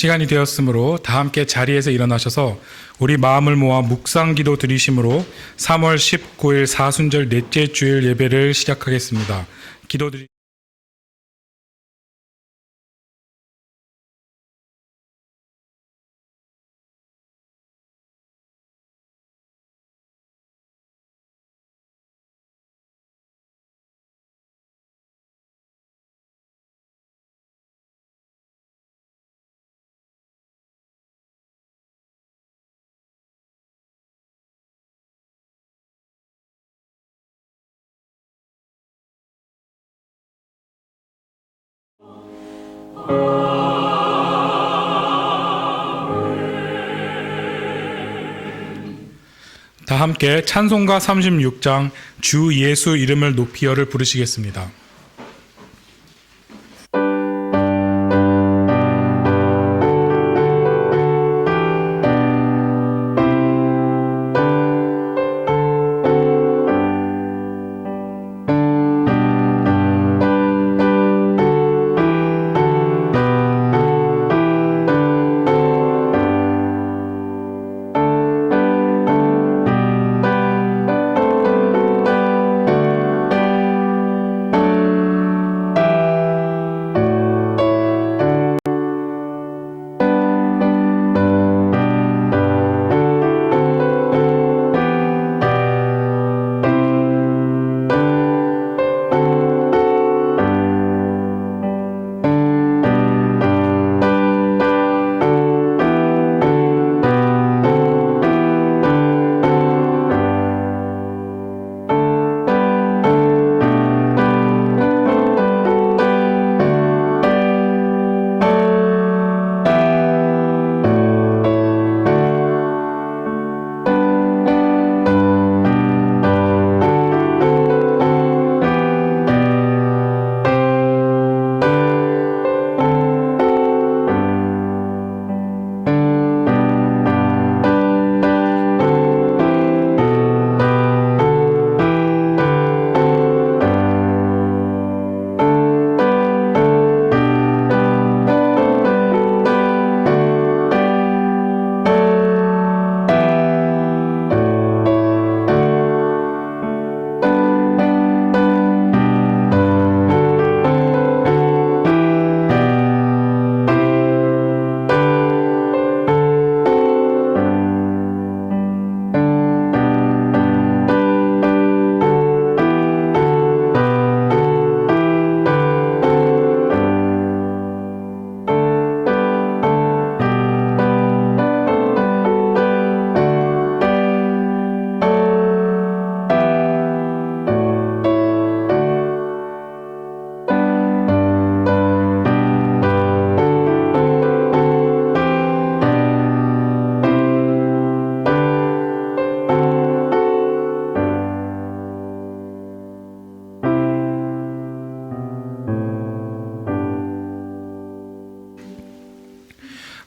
시간이 되었으므로 다 함께 자리에서 일어나셔서 우리 마음을 모아 묵상기도 드리심으로 3월 19일 사순절 넷째 주일 예배를 시작하겠습니다. 기도드리 다 함께 찬송가 36장 주 예수 이름을 높이여를 부르시겠습니다.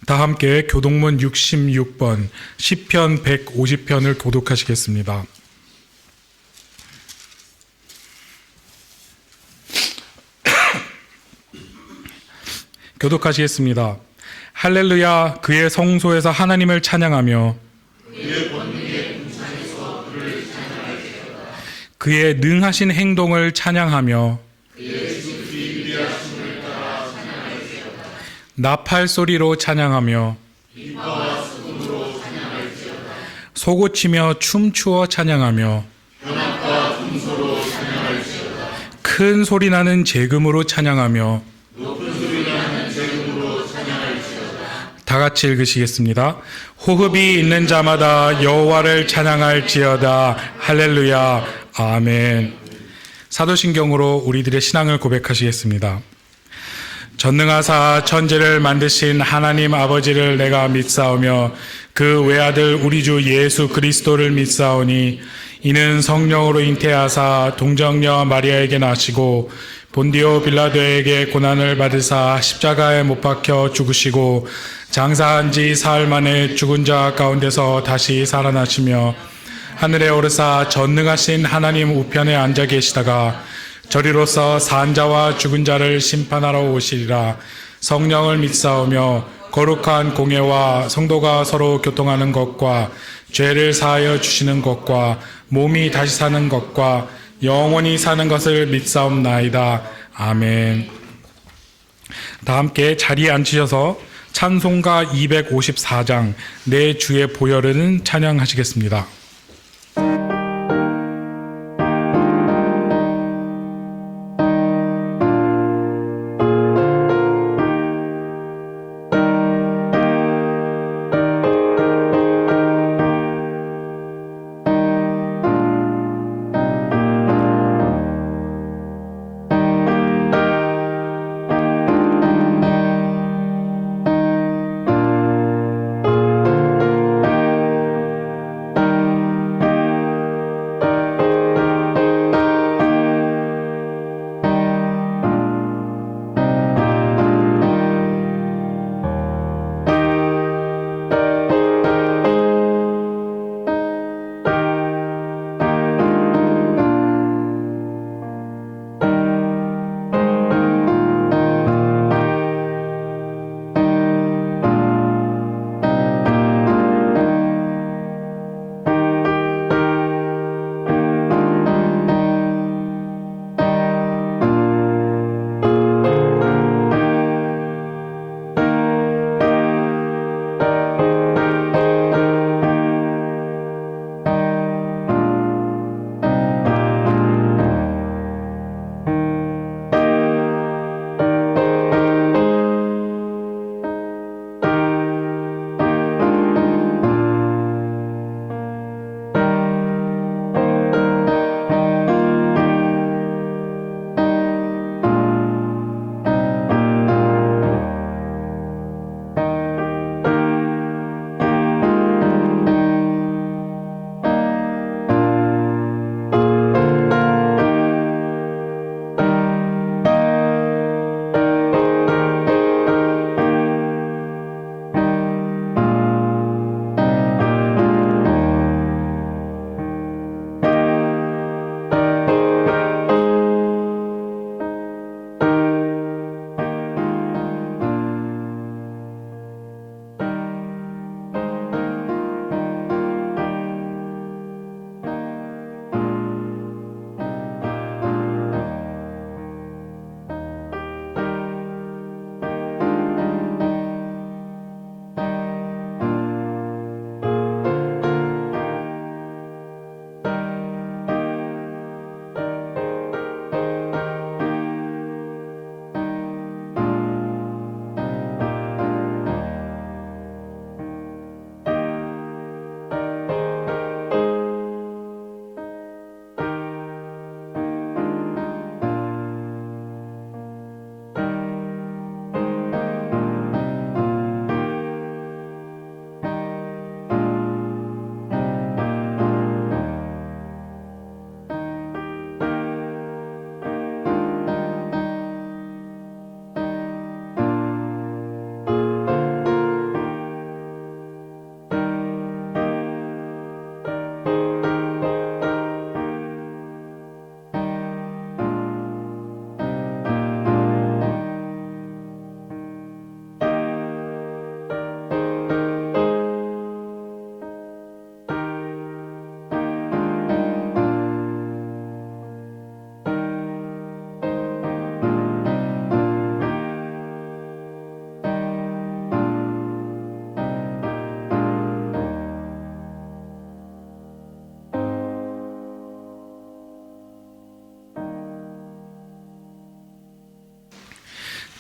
다 함께 교동문 66번 시편 150편을 교독하시겠습니다. 교독하시겠습니다. 할렐루야. 그의 성소에서 하나님을 찬양하며 그의 권능의 궁창에서 그를 찬양할지어다. 그의 능하신 행동을 찬양하며 그의 지극히 위대하심을 따라 찬양할지어다. 나팔 소리로 찬양하며 비파와 수금으로 찬양할지어다. 소고치며 춤추어 찬양하며 현악과 금소로 찬양할지어다. 큰 소리 나는 재금으로 찬양하며 다 같이 읽으시겠습니다. 호흡이 있는 자마다 여호와를 찬양할지어다. 할렐루야. 아멘. 사도신경으로 우리들의 신앙을 고백하시겠습니다. 전능하사 천지를 만드신 하나님 아버지를 내가 믿사오며 그 외아들 우리 주 예수 그리스도를 믿사오니 이는 성령으로 잉태하사 동정녀 마리아에게 나시고 본디오 빌라도에게 고난을 받으사 십자가에 못 박혀 죽으시고 장사한 지 사흘 만에 죽은 자 가운데서 다시 살아나시며 하늘에 오르사 전능하신 하나님 우편에 앉아 계시다가 저리로서 산 자와 죽은 자를 심판하러 오시리라. 성령을 믿사오며 거룩한 공예와 성도가 서로 교통하는 것과 죄를 사하여 주시는 것과 몸이 다시 사는 것과 영원히 사는 것을 믿사옵나이다. 아멘. 다 함께 자리에 앉으셔서 찬송가 254장 내 주의 보혈은 찬양하시겠습니다.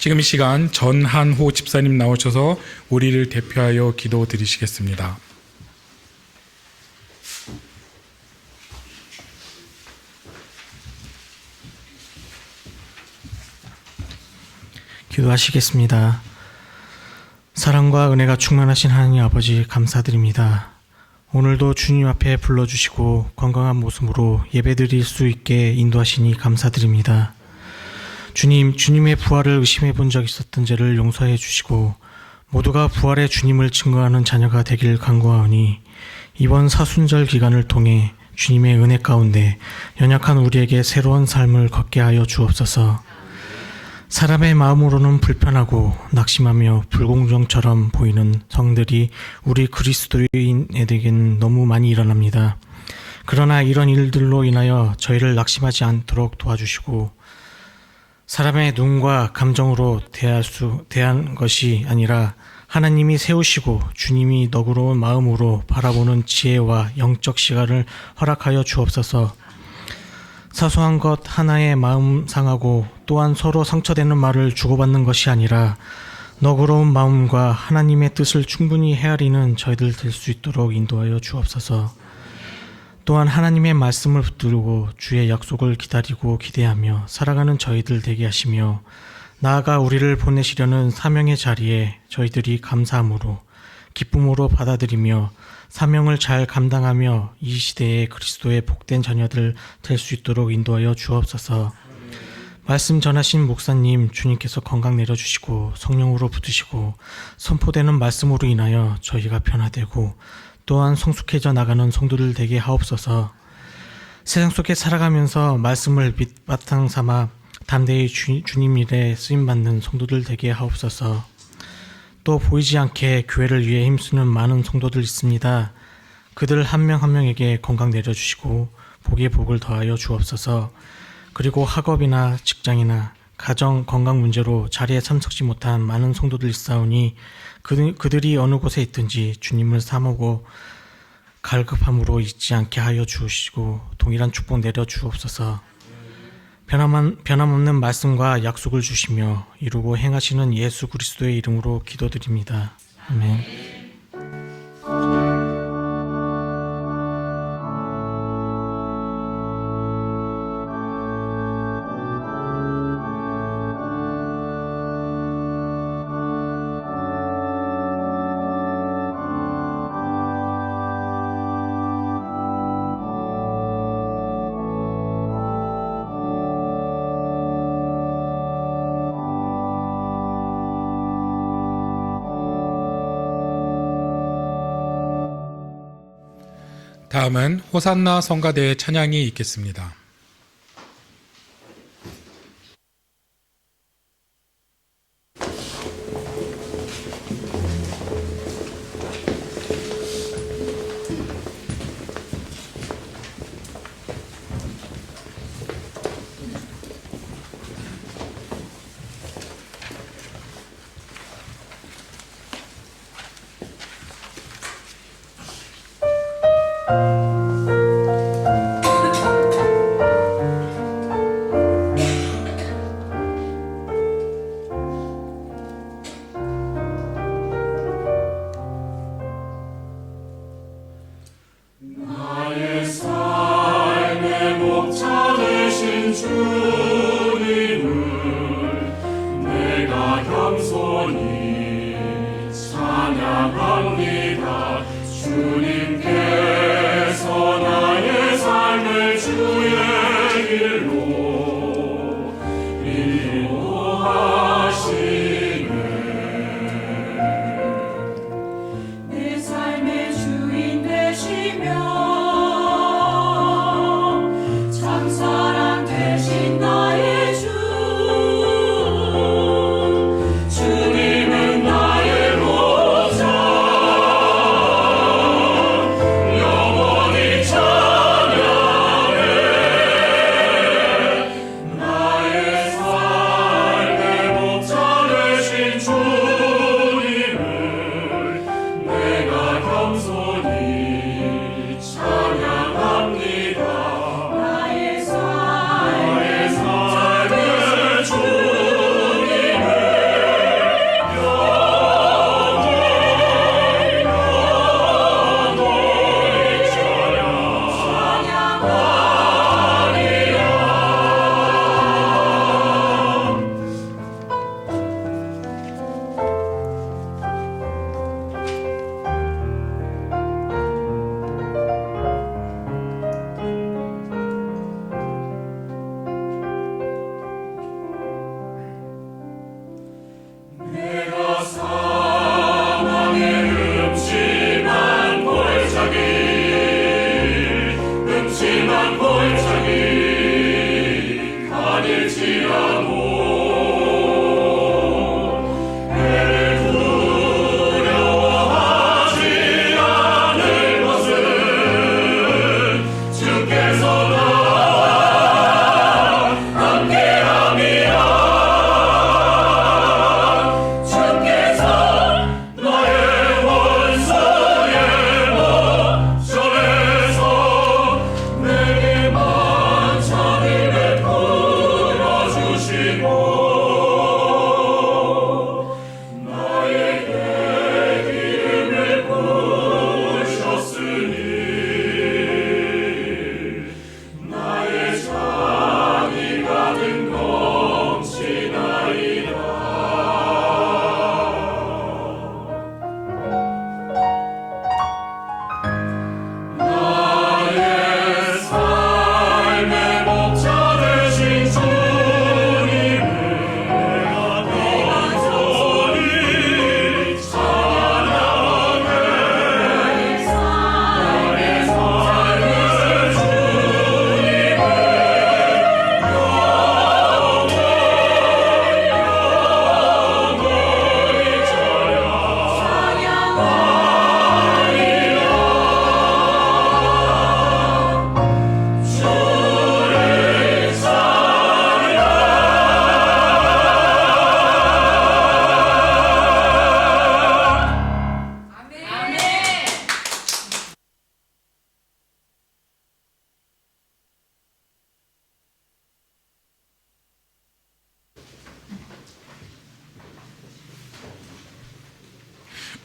지금 이 시간 전한호 집사님 나오셔서 우리를 대표하여 기도 드리시겠습니다. 기도하시겠습니다. 사랑과 은혜가 충만하신 하나님 아버지 감사드립니다. 오늘도 주님 앞에 불러주시고 건강한 모습으로 예배드릴 수 있게 인도하시니 감사드립니다. 주님, 주님의 부활을 의심해 본 적 있었던 죄를 용서해 주시고 모두가 부활의 주님을 증거하는 자녀가 되길 간구하오니 이번 사순절 기간을 통해 주님의 은혜 가운데 연약한 우리에게 새로운 삶을 걷게 하여 주옵소서. 사람의 마음으로는 불편하고 낙심하며 불공정처럼 보이는 성들이 우리 그리스도인에게는 너무 많이 일어납니다. 그러나 이런 일들로 인하여 저희를 낙심하지 않도록 도와주시고 사람의 눈과 감정으로 대한 것이 아니라 하나님이 세우시고 주님이 너그러운 마음으로 바라보는 지혜와 영적 시각을 허락하여 주옵소서. 사소한 것 하나에 마음 상하고 또한 서로 상처되는 말을 주고받는 것이 아니라 너그러운 마음과 하나님의 뜻을 충분히 헤아리는 저희들 될 수 있도록 인도하여 주옵소서. 또한 하나님의 말씀을 붙들고 주의 약속을 기다리고 기대하며 살아가는 저희들 되게 하시며 나아가 우리를 보내시려는 사명의 자리에 저희들이 감사함으로 기쁨으로 받아들이며 사명을 잘 감당하며 이 시대의 그리스도의 복된 자녀들 될 수 있도록 인도하여 주옵소서. 말씀 전하신 목사님 주님께서 건강 내려주시고 성령으로 붙으시고 선포되는 말씀으로 인하여 저희가 변화되고 또한 성숙해져 나가는 성도들 되게 하옵소서. 세상 속에 살아가면서 말씀을 밑바탕 삼아 담대히 주님 일에 쓰임받는 성도들 되게 하옵소서. 또 보이지 않게 교회를 위해 힘쓰는 많은 성도들 있습니다. 그들 한 명 한 명에게 건강 내려주시고 복에 복을 더하여 주옵소서. 그리고 학업이나 직장이나 가정 건강 문제로 자리에 참석지 못한 많은 성도들 있사오니 그들이 어느 곳에 있든지 주님을 사모고 갈급함으로 잊지 않게 하여 주시고 동일한 축복 내려 주옵소서. 변함없는 말씀과 약속을 주시며 이루고 행하시는 예수 그리스도의 이름으로 기도드립니다. 아멘. 다음은 호산나 성가대의 찬양이 있겠습니다.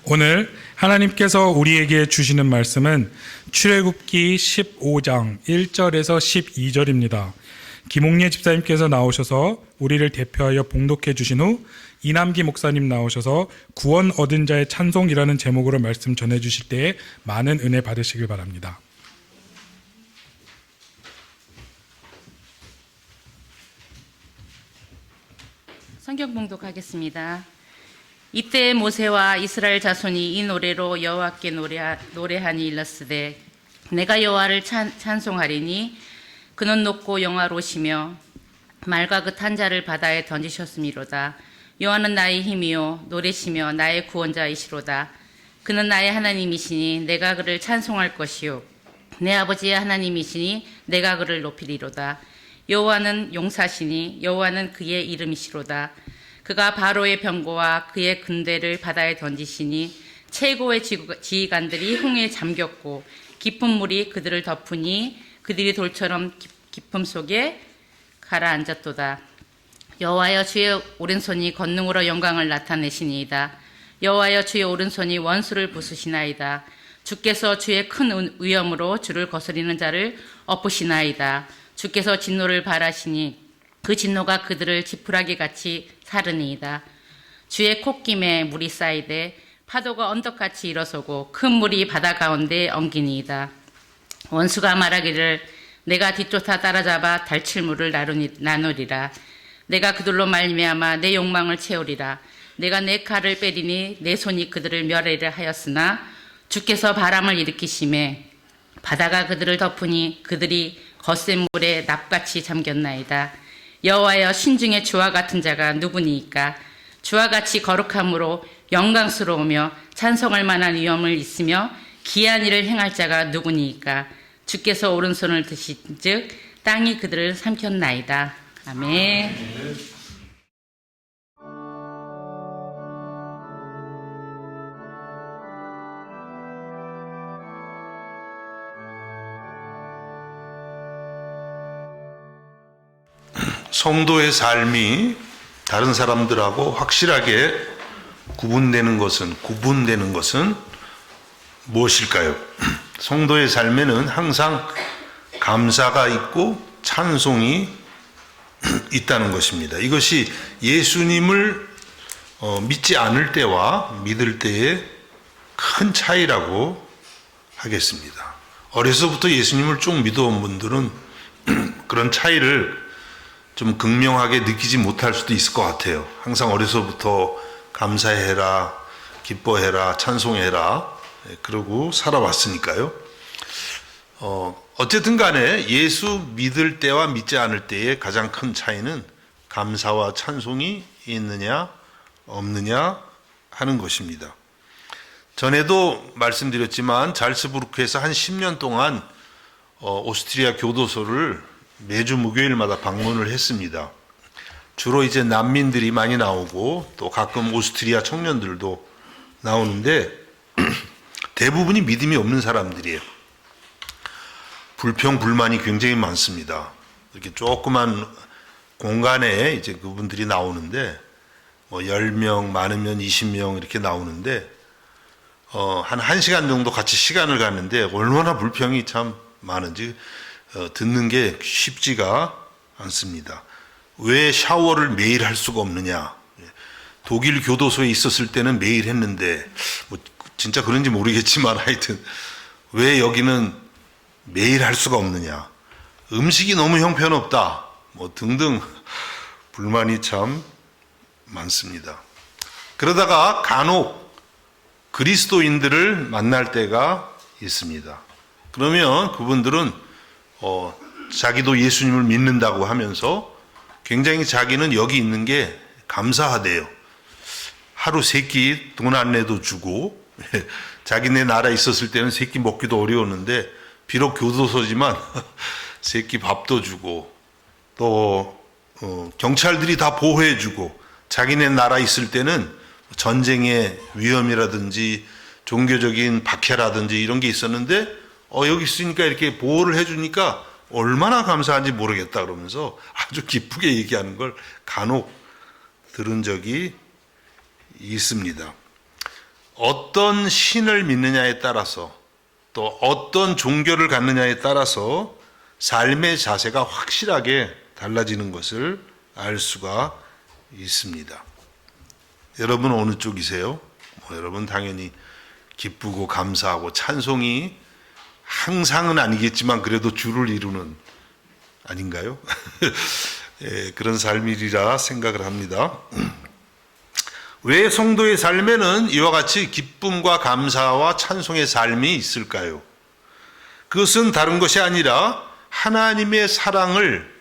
오늘 하나님께서 우리에게 주시는 말씀은 출애굽기 15장 1절에서 12절입니다. 김홍예 집사님께서 나오셔서 우리를 대표하여 봉독해 주신 후 이남기 목사님 나오셔서 구원 얻은 자의 찬송이라는 제목으로 말씀 전해 주실 때에 많은 은혜 받으시길 바랍니다. 성경 봉독하겠습니다. 이때 모세와 이스라엘 자손이 이 노래로 여호와께 노래하니 일렀으되 내가 여호와를 찬송하리니 그는 높고 영화로우시며 말과 그 탄 자를 바다에 던지셨음이로다. 여호와는 나의 힘이요 노래시며 나의 구원자이시로다. 그는 나의 하나님이시니 내가 그를 찬송할 것이요 내 아버지의 하나님이시니 내가 그를 높이리로다. 여호와는 용사시니 여호와는 그의 이름이시로다. 그가 바로의 병거와 그의 군대를 바다에 던지시니 최고의 지휘관들이 홍해에 잠겼고 깊은 물이 그들을 덮으니 그들이 돌처럼 깊음 속에 가라앉았도다. 여호와여 주의 오른손이 권능으로 영광을 나타내시니이다. 여호와여 주의 오른손이 원수를 부수시나이다. 주께서 주의 큰 위엄으로 주를 거스리는 자를 엎으시나이다. 주께서 진노를 발하시니 그 진노가 그들을 지푸라기 같이 사르니이다. 주의 콧김에 물이 쌓이되 파도가 언덕같이 일어서고 큰 물이 바다 가운데 엉기니이다. 원수가 말하기를 내가 뒤쫓아 따라잡아 달칠물을 나누리라. 내가 그들로 말미암아 내 욕망을 채우리라. 내가 내 칼을 빼리니 내 손이 그들을 멸하리라 하였으나 주께서 바람을 일으키심에 바다가 그들을 덮으니 그들이 거센 물에 납같이 잠겼나이다. 여호와여 신중에 주와 같은 자가 누구니이까? 주와 같이 거룩함으로 영광스러우며 찬송할 만한 위엄을 있으며 기이한 일을 행할 자가 누구니이까? 주께서 오른손을 드신즉 땅이 그들을 삼켰나이다. 아멘. 성도의 삶이 다른 사람들하고 확실하게 구분되는 것은 무엇일까요? 성도의 삶에는 항상 감사가 있고 찬송이 있다는 것입니다. 이것이 예수님을 믿지 않을 때와 믿을 때의 큰 차이라고 하겠습니다. 어려서부터 예수님을 쭉 믿어온 분들은 그런 차이를 좀 극명하게 느끼지 못할 수도 있을 것 같아요. 항상 어려서부터 감사해라, 기뻐해라, 찬송해라 그러고 살아왔으니까요. 어쨌든 간에 예수 믿을 때와 믿지 않을 때의 가장 큰 차이는 감사와 찬송이 있느냐 없느냐 하는 것입니다. 전에도 말씀드렸지만 잘츠부르크에서 한 10년 동안 오스트리아 교도소를 매주 목요일마다 방문을 했습니다. 주로 이제 난민들이 많이 나오고 또 가끔 오스트리아 청년들도 나오는데 대부분이 믿음이 없는 사람들이에요. 불평, 불만이 굉장히 많습니다. 이렇게 조그만 공간에 이제 그분들이 나오는데 뭐 10명, 많으면 20명 이렇게 나오는데 한 1시간 정도 같이 시간을 갖는데 얼마나 불평이 참 많은지 듣는 게 쉽지가 않습니다. 왜 샤워를 매일 할 수가 없느냐? 독일 교도소에 있었을 때는 매일 했는데 뭐 진짜 그런지 모르겠지만 하여튼 왜 여기는 매일 할 수가 없느냐? 음식이 너무 형편없다. 뭐 등등 불만이 참 많습니다. 그러다가 간혹 그리스도인들을 만날 때가 있습니다. 그러면 그분들은 자기도 예수님을 믿는다고 하면서 굉장히 자기는 여기 있는 게 감사하대요. 하루 3끼 돈 안 내도 주고 자기네 나라에 있었을 때는 3끼 먹기도 어려웠는데 비록 교도소지만 3끼 밥도 주고 또 경찰들이 다 보호해 주고 자기네 나라 있을 때는 전쟁의 위험이라든지 종교적인 박해라든지 이런 게 있었는데 여기 있으니까 이렇게 보호를 해주니까 얼마나 감사한지 모르겠다 그러면서 아주 기쁘게 얘기하는 걸 간혹 들은 적이 있습니다. 어떤 신을 믿느냐에 따라서 또 어떤 종교를 갖느냐에 따라서 삶의 자세가 확실하게 달라지는 것을 알 수가 있습니다. 여러분 어느 쪽이세요? 여러분 당연히 기쁘고 감사하고 찬송이 항상은 아니겠지만 그래도 주를 이루는 아닌가요? 예, 그런 삶이리라 생각을 합니다. 왜 성도의 삶에는 이와 같이 기쁨과 감사와 찬송의 삶이 있을까요? 그것은 다른 것이 아니라 하나님의 사랑을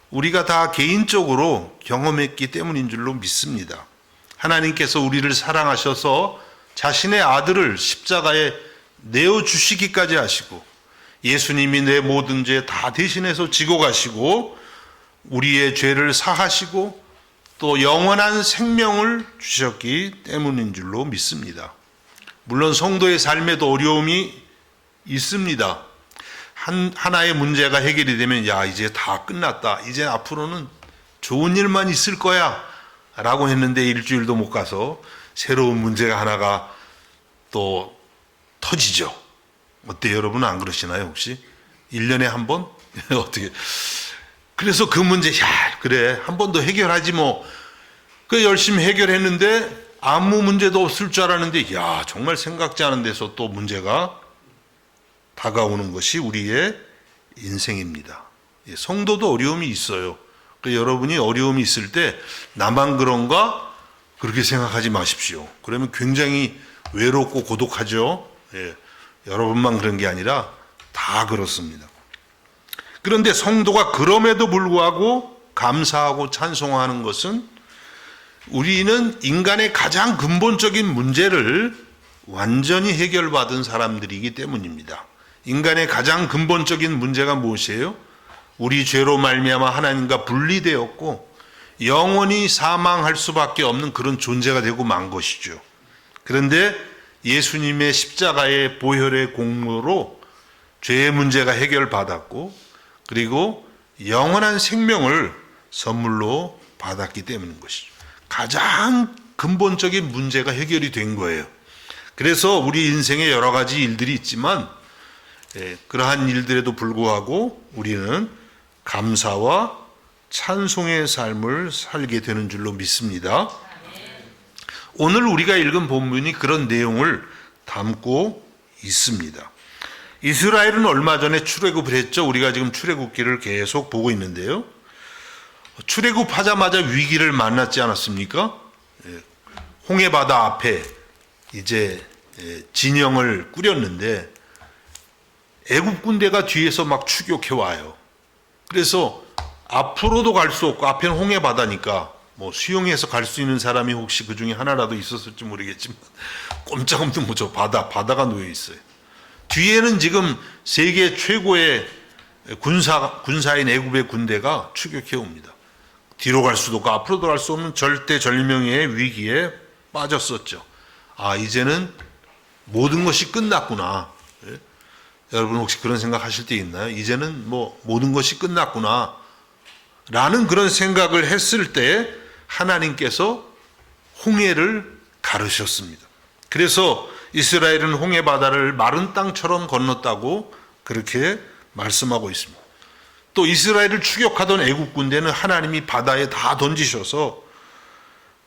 우리가 다 개인적으로 경험했기 때문인 줄로 믿습니다. 하나님께서 우리를 사랑하셔서 자신의 아들을 십자가에 내어주시기까지 하시고 예수님이 내 모든 죄 다 대신해서 지고 가시고 우리의 죄를 사하시고 또 영원한 생명을 주셨기 때문인 줄로 믿습니다. 물론 성도의 삶에도 어려움이 있습니다. 하나의 문제가 해결이 되면 야 이제 다 끝났다. 이제 앞으로는 좋은 일만 있을 거야 라고 했는데 일주일도 못 가서 새로운 문제가 하나가 또 터지죠. 어때요 여러분 안 그러시나요 혹시? 1년에 한 번? 어떻게? 그래서 그 문제 야 그래 한 번 더 해결하지 뭐. 그 열심히 해결했는데 아무 문제도 없을 줄 알았는데 야 정말 생각지 않은 데서 또 문제가 다가오는 것이 우리의 인생입니다. 성도도 어려움이 있어요. 여러분이 어려움이 있을 때 나만 그런가 그렇게 생각하지 마십시오. 그러면 굉장히 외롭고 고독하죠. 여러분만 그런 게 아니라 다 그렇습니다. 그런데 성도가 그럼에도 불구하고 감사하고 찬송하는 것은 우리는 인간의 가장 근본적인 문제를 완전히 해결받은 사람들이기 때문입니다. 인간의 가장 근본적인 문제가 무엇이에요? 우리 죄로 말미암아 하나님과 분리되었고 영원히 사망할 수밖에 없는 그런 존재가 되고 만 것이죠. 그런데 예수님의 십자가의 보혈의 공로로 죄의 문제가 해결받았고 그리고 영원한 생명을 선물로 받았기 때문인 것이죠. 가장 근본적인 문제가 해결이 된 거예요. 그래서 우리 인생에 여러 가지 일들이 있지만 그러한 일들에도 불구하고 우리는 감사와 찬송의 삶을 살게 되는 줄로 믿습니다. 오늘 우리가 읽은 본문이 그런 내용을 담고 있습니다. 이스라엘은 얼마 전에 출애굽을 했죠. 우리가 지금 출애굽기를 계속 보고 있는데요. 출애굽하자마자 위기를 만났지 않았습니까? 홍해바다 앞에 이제 진영을 꾸렸는데 애굽 군대가 뒤에서 막 추격해 와요. 그래서 앞으로도 갈 수 없고 앞에는 홍해바다니까 뭐 수영해서 갈 수 있는 사람이 혹시 그 중에 하나라도 있었을지 모르겠지만 꼼짝없는 뭐죠 바다가 놓여 있어요. 뒤에는 지금 세계 최고의 군사인 애굽의 군대가 추격해 옵니다. 뒤로 갈 수도 없고 앞으로도 갈 수 없는 절대절명의 위기에 빠졌었죠. 아 이제는 모든 것이 끝났구나. 여러분 혹시 그런 생각하실 때 있나요? 이제는 뭐 모든 것이 끝났구나 라는 그런 생각을 했을 때 하나님께서 홍해를 가르셨습니다. 그래서 이스라엘은 홍해바다를 마른 땅처럼 건넜다고 그렇게 말씀하고 있습니다. 또 이스라엘을 추격하던 애국 군대는 하나님이 바다에 다 던지셔서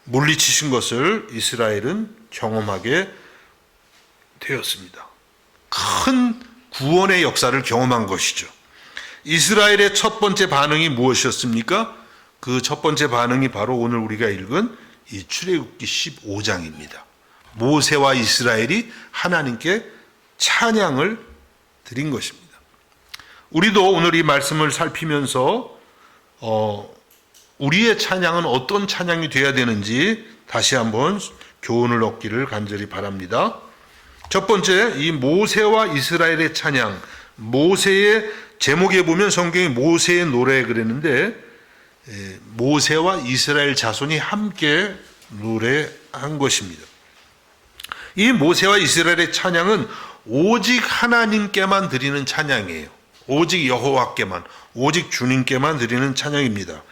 물리치신 것을 이스라엘은 경험하게 되었습니다. 큰 구원의 역사를 경험한 것이죠. 이스라엘의 첫 번째 반응이 무엇이었습니까? 그 첫 번째 반응이 바로 오늘 우리가 읽은 이 출애굽기 15장입니다. 모세와 이스라엘이 하나님께 찬양을 드린 것입니다. 우리도 오늘 이 말씀을 살피면서 우리의 찬양은 어떤 찬양이 되어야 되는지 다시 한번 교훈을 얻기를 간절히 바랍니다. 첫 번째, 이 모세와 이스라엘의 찬양, 모세의 제목에 보면 성경이 모세의 노래 그랬는데 모세와 이스라엘 자손이 함께 노래한 것입니다. 이 모세와 이스라엘의 찬양은 오직 하나님께만 드리는 찬양이에요. 오직 여호와께만, 오직 주님께만 드리는 찬양입니다.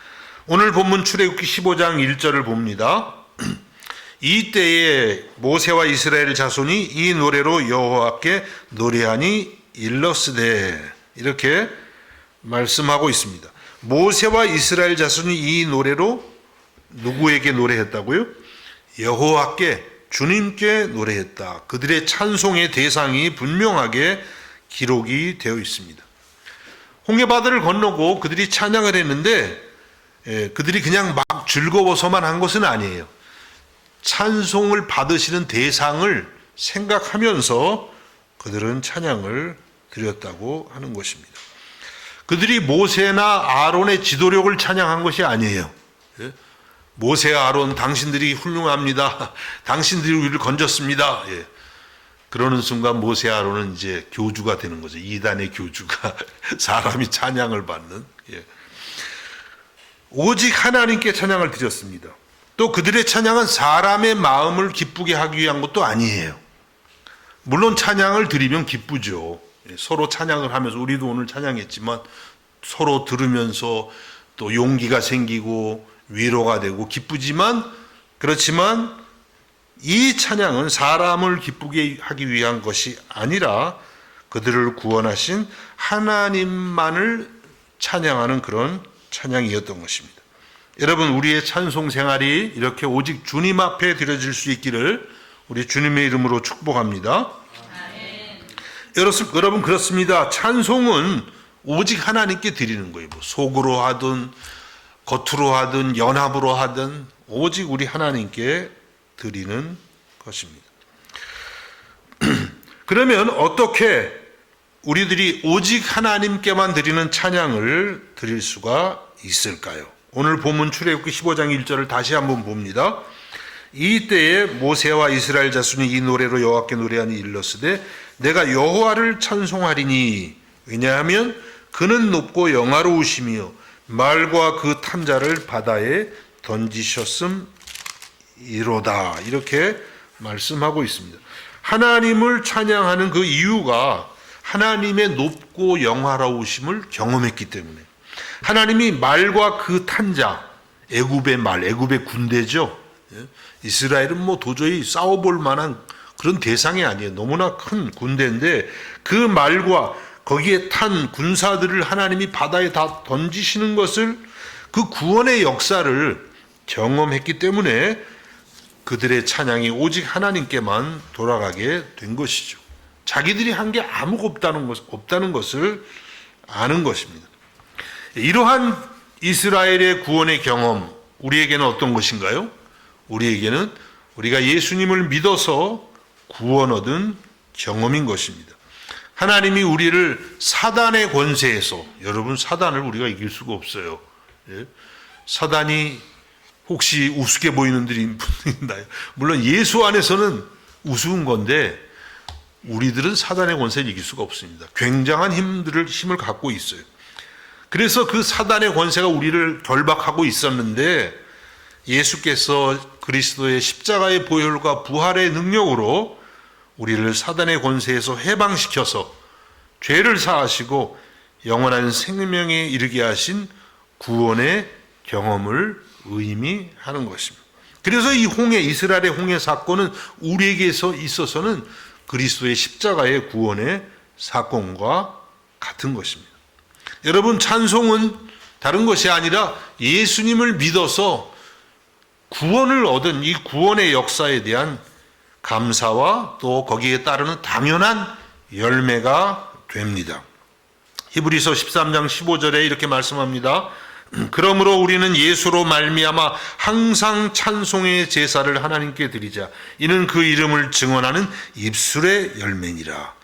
오늘 본문 출애굽기 15장 1절을 봅니다. 이때에 모세와 이스라엘 자손이 이 노래로 여호와께 노래하니 일러스되 이렇게 말씀하고 있습니다. 모세와 이스라엘 자손이 이 노래로 누구에게 노래했다고요? 여호와께, 주님께 노래했다. 그들의 찬송의 대상이 분명하게 기록이 되어 있습니다. 홍해바다를 건너고 그들이 찬양을 했는데 그들이 그냥 막 즐거워서만 한 것은 아니에요. 찬송을 받으시는 대상을 생각하면서 그들은 찬양을 드렸다고 하는 것입니다. 그들이 모세나 아론의 지도력을 찬양한 것이 아니에요. 모세, 아론, 당신들이 훌륭합니다. 당신들이 우리를 건졌습니다. 그러는 순간 모세, 아론은 이제 교주가 되는 거죠. 이단의 교주가 사람이 찬양을 받는. 오직 하나님께 찬양을 드렸습니다. 또 그들의 찬양은 사람의 마음을 기쁘게 하기 위한 것도 아니에요. 물론 찬양을 드리면 기쁘죠. 서로 찬양을 하면서 우리도 오늘 찬양했지만 서로 들으면서 또 용기가 생기고 위로가 되고 기쁘지만 그렇지만 이 찬양은 사람을 기쁘게 하기 위한 것이 아니라 그들을 구원하신 하나님만을 찬양하는 그런 찬양이었던 것입니다. 여러분, 우리의 찬송 생활이 이렇게 오직 주님 앞에 드려질 수 있기를 우리 주님의 이름으로 축복합니다. 여러분, 그렇습니다. 찬송은 오직 하나님께 드리는 거예요. 뭐 속으로 하든 겉으로 하든 연합으로 하든 오직 우리 하나님께 드리는 것입니다. 그러면 어떻게 우리들이 오직 하나님께만 드리는 찬양을 드릴 수가 있을까요? 오늘 본문 출애굽기 15장 1절을 다시 한번 봅니다. 이때에 모세와 이스라엘 자손이 이 노래로 여호와께 노래하니 일러스되 내가 여호와를 찬송하리니 왜냐하면 그는 높고 영화로우시며 말과 그 탐자를 바다에 던지셨음이로다. 이렇게 말씀하고 있습니다. 하나님을 찬양하는 그 이유가 하나님의 높고 영화로우심을 경험했기 때문에 하나님이 말과 그 탄자, 애굽의 말, 애굽의 군대죠. 이스라엘은 뭐 도저히 싸워볼 만한 그런 대상이 아니에요. 너무나 큰 군대인데 그 말과 거기에 탄 군사들을 하나님이 바다에 다 던지시는 것을 그 구원의 역사를 경험했기 때문에 그들의 찬양이 오직 하나님께만 돌아가게 된 것이죠. 자기들이 한 게 아무것도 없다는 것을 아는 것입니다. 이러한 이스라엘의 구원의 경험, 우리에게는 어떤 것인가요? 우리에게는 우리가 예수님을 믿어서 구원 얻은 경험인 것입니다. 하나님이 우리를 사단의 권세에서, 여러분 사단을 우리가 이길 수가 없어요. 사단이 혹시 우습게 보이는 분이 있나요? 물론 예수 안에서는 우스운 건데 우리들은 사단의 권세를 이길 수가 없습니다. 굉장한 힘을 갖고 있어요. 그래서 그 사단의 권세가 우리를 결박하고 있었는데 예수께서 그리스도의 십자가의 보혈과 부활의 능력으로 우리를 사단의 권세에서 해방시켜서 죄를 사하시고 영원한 생명에 이르게 하신 구원의 경험을 의미하는 것입니다. 그래서 이 이스라엘의 홍해 사건은 우리에게 있어서는 그리스도의 십자가의 구원의 사건과 같은 것입니다. 여러분, 찬송은 다른 것이 아니라 예수님을 믿어서 구원을 얻은 이 구원의 역사에 대한 감사와 또 거기에 따르는 당연한 열매가 됩니다. 히브리서 13장 15절에 이렇게 말씀합니다. 그러므로 우리는 예수로 말미암아 항상 찬송의 제사를 하나님께 드리자. 이는 그 이름을 증언하는 입술의 열매니라.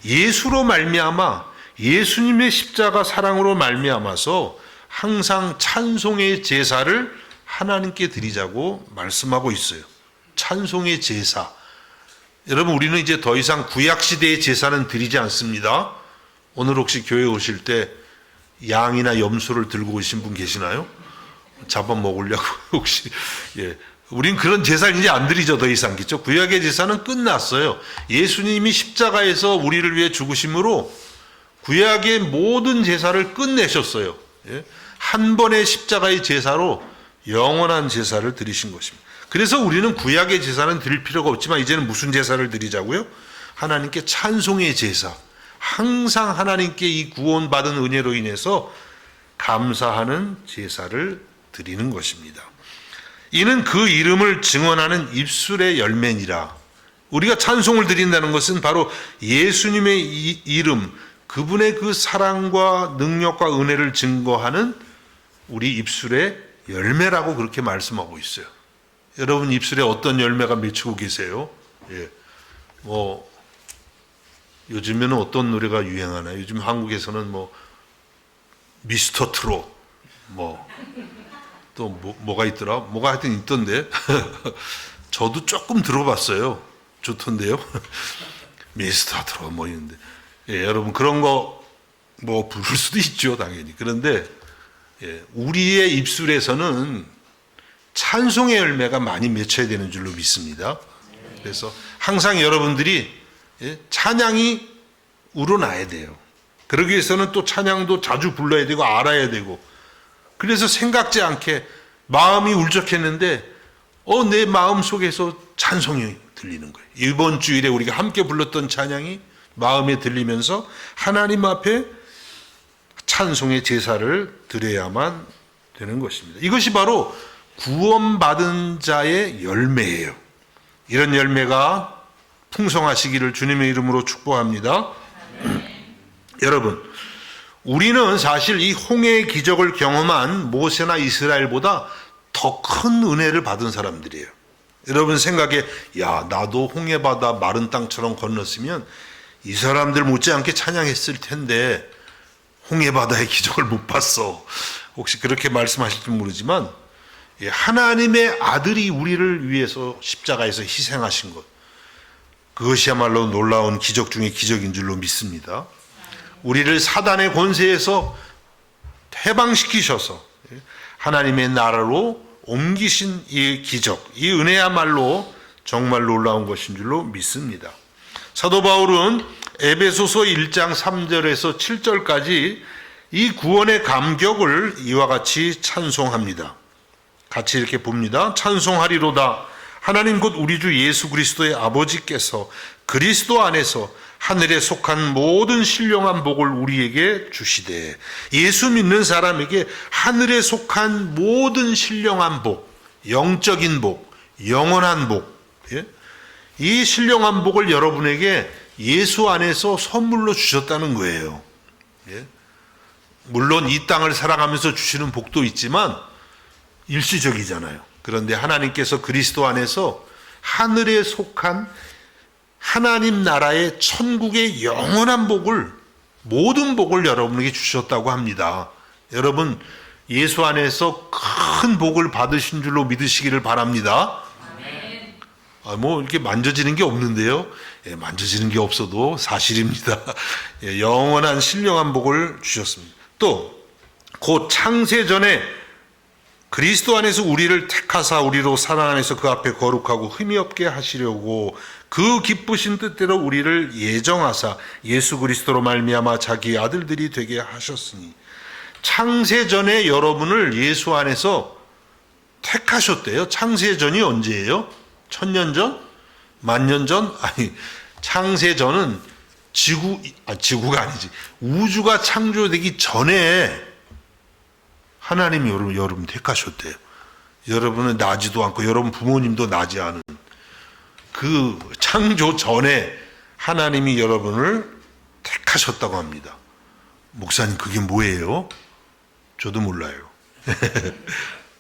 예수로 말미암아 예수님의 십자가 사랑으로 말미암아서 항상 찬송의 제사를 하나님께 드리자고 말씀하고 있어요. 찬송의 제사. 여러분, 우리는 이제 더 이상 구약시대의 제사는 드리지 않습니다. 오늘 혹시 교회 오실 때 양이나 염소를 들고 오신 분 계시나요? 잡아먹으려고 혹시. 우린 그런 제사를 이제 안 드리죠. 더 이상. 그렇죠? 구약의 제사는 끝났어요. 예수님이 십자가에서 우리를 위해 죽으심으로 구약의 모든 제사를 끝내셨어요. 한 번의 십자가의 제사로 영원한 제사를 드리신 것입니다. 그래서 우리는 구약의 제사는 드릴 필요가 없지만 이제는 무슨 제사를 드리자고요? 하나님께 찬송의 제사. 항상 하나님께 이 구원받은 은혜로 인해서 감사하는 제사를 드리는 것입니다. 이는 그 이름을 증언하는 입술의 열매니라. 우리가 찬송을 드린다는 것은 바로 예수님의 이름, 그분의 그 사랑과 능력과 은혜를 증거하는 우리 입술의 열매라고 그렇게 말씀하고 있어요. 여러분 입술에 어떤 열매가 맺히고 계세요? 예. 요즘에는 어떤 노래가 유행하나요? 요즘 한국에서는 미스터 트롯, 또 뭐가 있더라? 뭐가 하여튼 있던데. 저도 조금 들어봤어요. 좋던데요. 미스터 트롯 있는데. 예, 여러분 그런 거 부를 수도 있죠, 당연히. 그런데 우리의 입술에서는 찬송의 열매가 많이 맺혀야 되는 줄로 믿습니다. 그래서 항상 여러분들이 찬양이 우러나야 돼요. 그러기 위해서는 또 찬양도 자주 불러야 되고 알아야 되고, 그래서 생각지 않게 마음이 울적했는데 내 마음 속에서 찬송이 들리는 거예요. 이번 주일에 우리가 함께 불렀던 찬양이 마음에 들리면서 하나님 앞에 찬송의 제사를 드려야만 되는 것입니다. 이것이 바로 구원받은 자의 열매예요. 이런 열매가 풍성하시기를 주님의 이름으로 축복합니다. 여러분, 우리는 사실 이 홍해의 기적을 경험한 모세나 이스라엘보다 더 큰 은혜를 받은 사람들이에요. 여러분 생각에 나도 홍해바다 마른 땅처럼 건넜으면 이 사람들 못지않게 찬양했을 텐데 홍해바다의 기적을 못 봤어. 혹시 그렇게 말씀하실지 모르지만 하나님의 아들이 우리를 위해서 십자가에서 희생하신 것, 그것이야말로 놀라운 기적 중에 기적인 줄로 믿습니다. 우리를 사단의 권세에서 해방시키셔서 하나님의 나라로 옮기신 이 기적, 이 은혜야말로 정말 놀라운 것인 줄로 믿습니다. 사도 바울은 에베소서 1장 3절에서 7절까지 이 구원의 감격을 이와 같이 찬송합니다. 같이 이렇게 봅니다. 찬송하리로다. 하나님 곧 우리 주 예수 그리스도의 아버지께서 그리스도 안에서 하늘에 속한 모든 신령한 복을 우리에게 주시되, 예수 믿는 사람에게 하늘에 속한 모든 신령한 복, 영적인 복, 영원한 복, 이 신령한 복을 여러분에게 예수 안에서 선물로 주셨다는 거예요. 물론 이 땅을 살아가면서 주시는 복도 있지만 일시적이잖아요. 그런데 하나님께서 그리스도 안에서 하늘에 속한 하나님 나라의 천국의 영원한 복을, 모든 복을 여러분에게 주셨다고 합니다. 여러분 예수 안에서 큰 복을 받으신 줄로 믿으시기를 바랍니다. 이렇게 만져지는 게 없는데요. 만져지는 게 없어도 사실입니다. 영원한 신령한 복을 주셨습니다. 또 곧 창세 전에 그리스도 안에서 우리를 택하사 우리로 사랑 안에서 그 앞에 거룩하고 흠이 없게 하시려고 그 기쁘신 뜻대로 우리를 예정하사 예수 그리스도로 말미암아 자기 아들들이 되게 하셨으니, 창세 전에 여러분을 예수 안에서 택하셨대요. 창세 전이 언제예요? 1000년 전? 만년 전? 아니, 창세 전은 지구가 아니지, 우주가 창조되기 전에 하나님이 여러분 택하셨대요. 여러분은 나지도 않고 여러분 부모님도 나지 않은 그 창조 전에 하나님이 여러분을 택하셨다고 합니다. 목사님 그게 뭐예요? 저도 몰라요.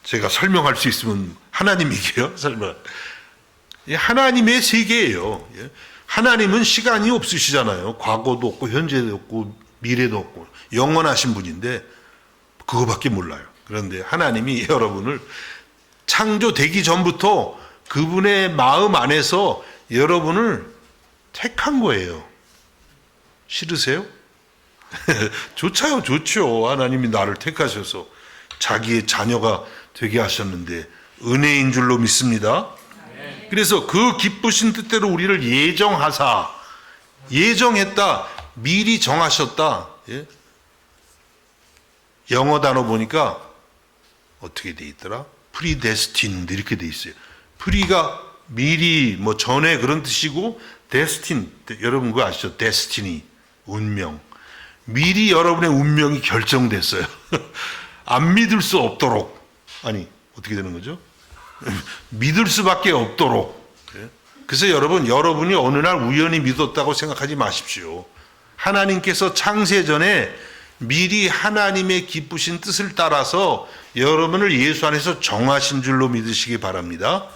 제가 설명할 수 있으면 하나님이게요. 설명. 하나님의 세계예요. 하나님은 시간이 없으시잖아요. 과거도 없고 현재도 없고 미래도 없고 영원하신 분인데 그거밖에 몰라요. 그런데 하나님이 여러분을 창조되기 전부터 그분의 마음 안에서 여러분을 택한 거예요. 싫으세요? 좋죠. 하나님이 나를 택하셔서 자기의 자녀가 되게 하셨는데 은혜인 줄로 믿습니다. 그래서 그 기쁘신 뜻대로 우리를 예정하사, 예정했다, 미리 정하셨다. 영어 단어 보니까 어떻게 돼 있더라? predestined 이렇게 돼 있어요. 프리가 미리 뭐 전에 그런 뜻이고 데스틴 여러분 그거 아시죠? 데스티니 운명. 미리 여러분의 운명이 결정됐어요. 안 믿을 수 없도록. 아니 어떻게 되는 거죠? 믿을 수밖에 없도록. 그래서 여러분이 어느 날 우연히 믿었다고 생각하지 마십시오. 하나님께서 창세 전에 미리 하나님의 기쁘신 뜻을 따라서 여러분을 예수 안에서 정하신 줄로 믿으시기 바랍니다.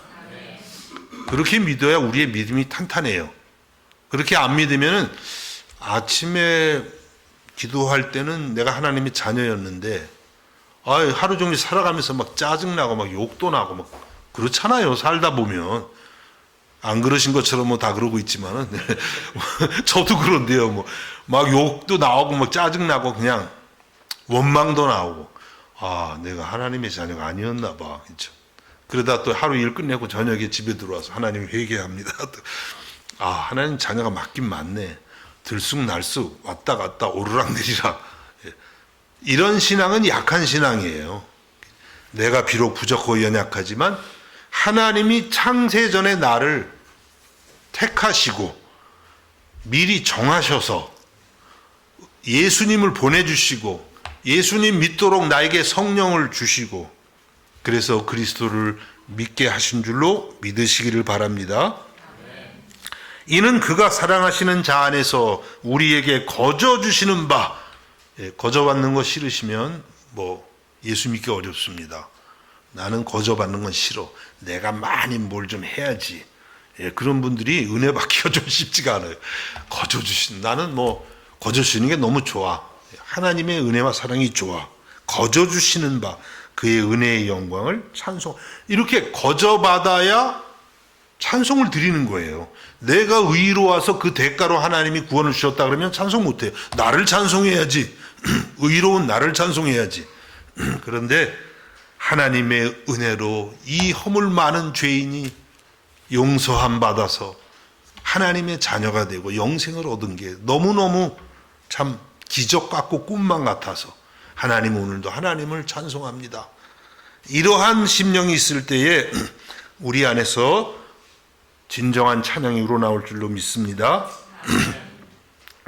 그렇게 믿어야 우리의 믿음이 탄탄해요. 그렇게 안 믿으면 아침에 기도할 때는 내가 하나님의 자녀였는데 하루 종일 살아가면서 막 짜증나고 막 욕도 나고 막 그렇잖아요. 살다 보면. 안 그러신 것처럼 뭐 다 그러고 있지만은 저도 그런데요. 뭐 막 욕도 나오고 막 짜증나고 그냥 원망도 나오고 내가 하나님의 자녀가 아니었나 봐. 그렇죠? 그러다 또 하루 일 끝내고 저녁에 집에 들어와서 하나님 회개합니다. 하나님 자녀가 맞긴 맞네. 들쑥날쑥 왔다 갔다 오르락내리락. 이런 신앙은 약한 신앙이에요. 내가 비록 부족하고 연약하지만 하나님이 창세전에 나를 택하시고 미리 정하셔서 예수님을 보내주시고 예수님 믿도록 나에게 성령을 주시고 그래서 그리스도를 믿게 하신 줄로 믿으시기를 바랍니다. 이는 그가 사랑하시는 자 안에서 우리에게 거저 주시는 바, 거저 받는 거 싫으시면 뭐 예수 믿기 어렵습니다. 나는 거저 받는 건 싫어. 내가 많이 뭘 좀 해야지. 그런 분들이 은혜 받기가 좀 쉽지가 않아요. 거저 주신 나는 뭐 거저 주시는 게 너무 좋아. 하나님의 은혜와 사랑이 좋아. 거저 주시는 바 그의 은혜의 영광을 찬송. 이렇게 거저 받아야 찬송을 드리는 거예요. 내가 의로워서 그 대가로 하나님이 구원을 주셨다 그러면 찬송 못해요. 나를 찬송해야지. 의로운 나를 찬송해야지. 그런데 하나님의 은혜로 이 허물 많은 죄인이 용서함 받아서 하나님의 자녀가 되고 영생을 얻은 게 너무너무 참 기적 같고 꿈만 같아서 하나님 오늘도 하나님을 찬송합니다. 이러한 심령이 있을 때에 우리 안에서 진정한 찬양이 우러나올 줄로 믿습니다.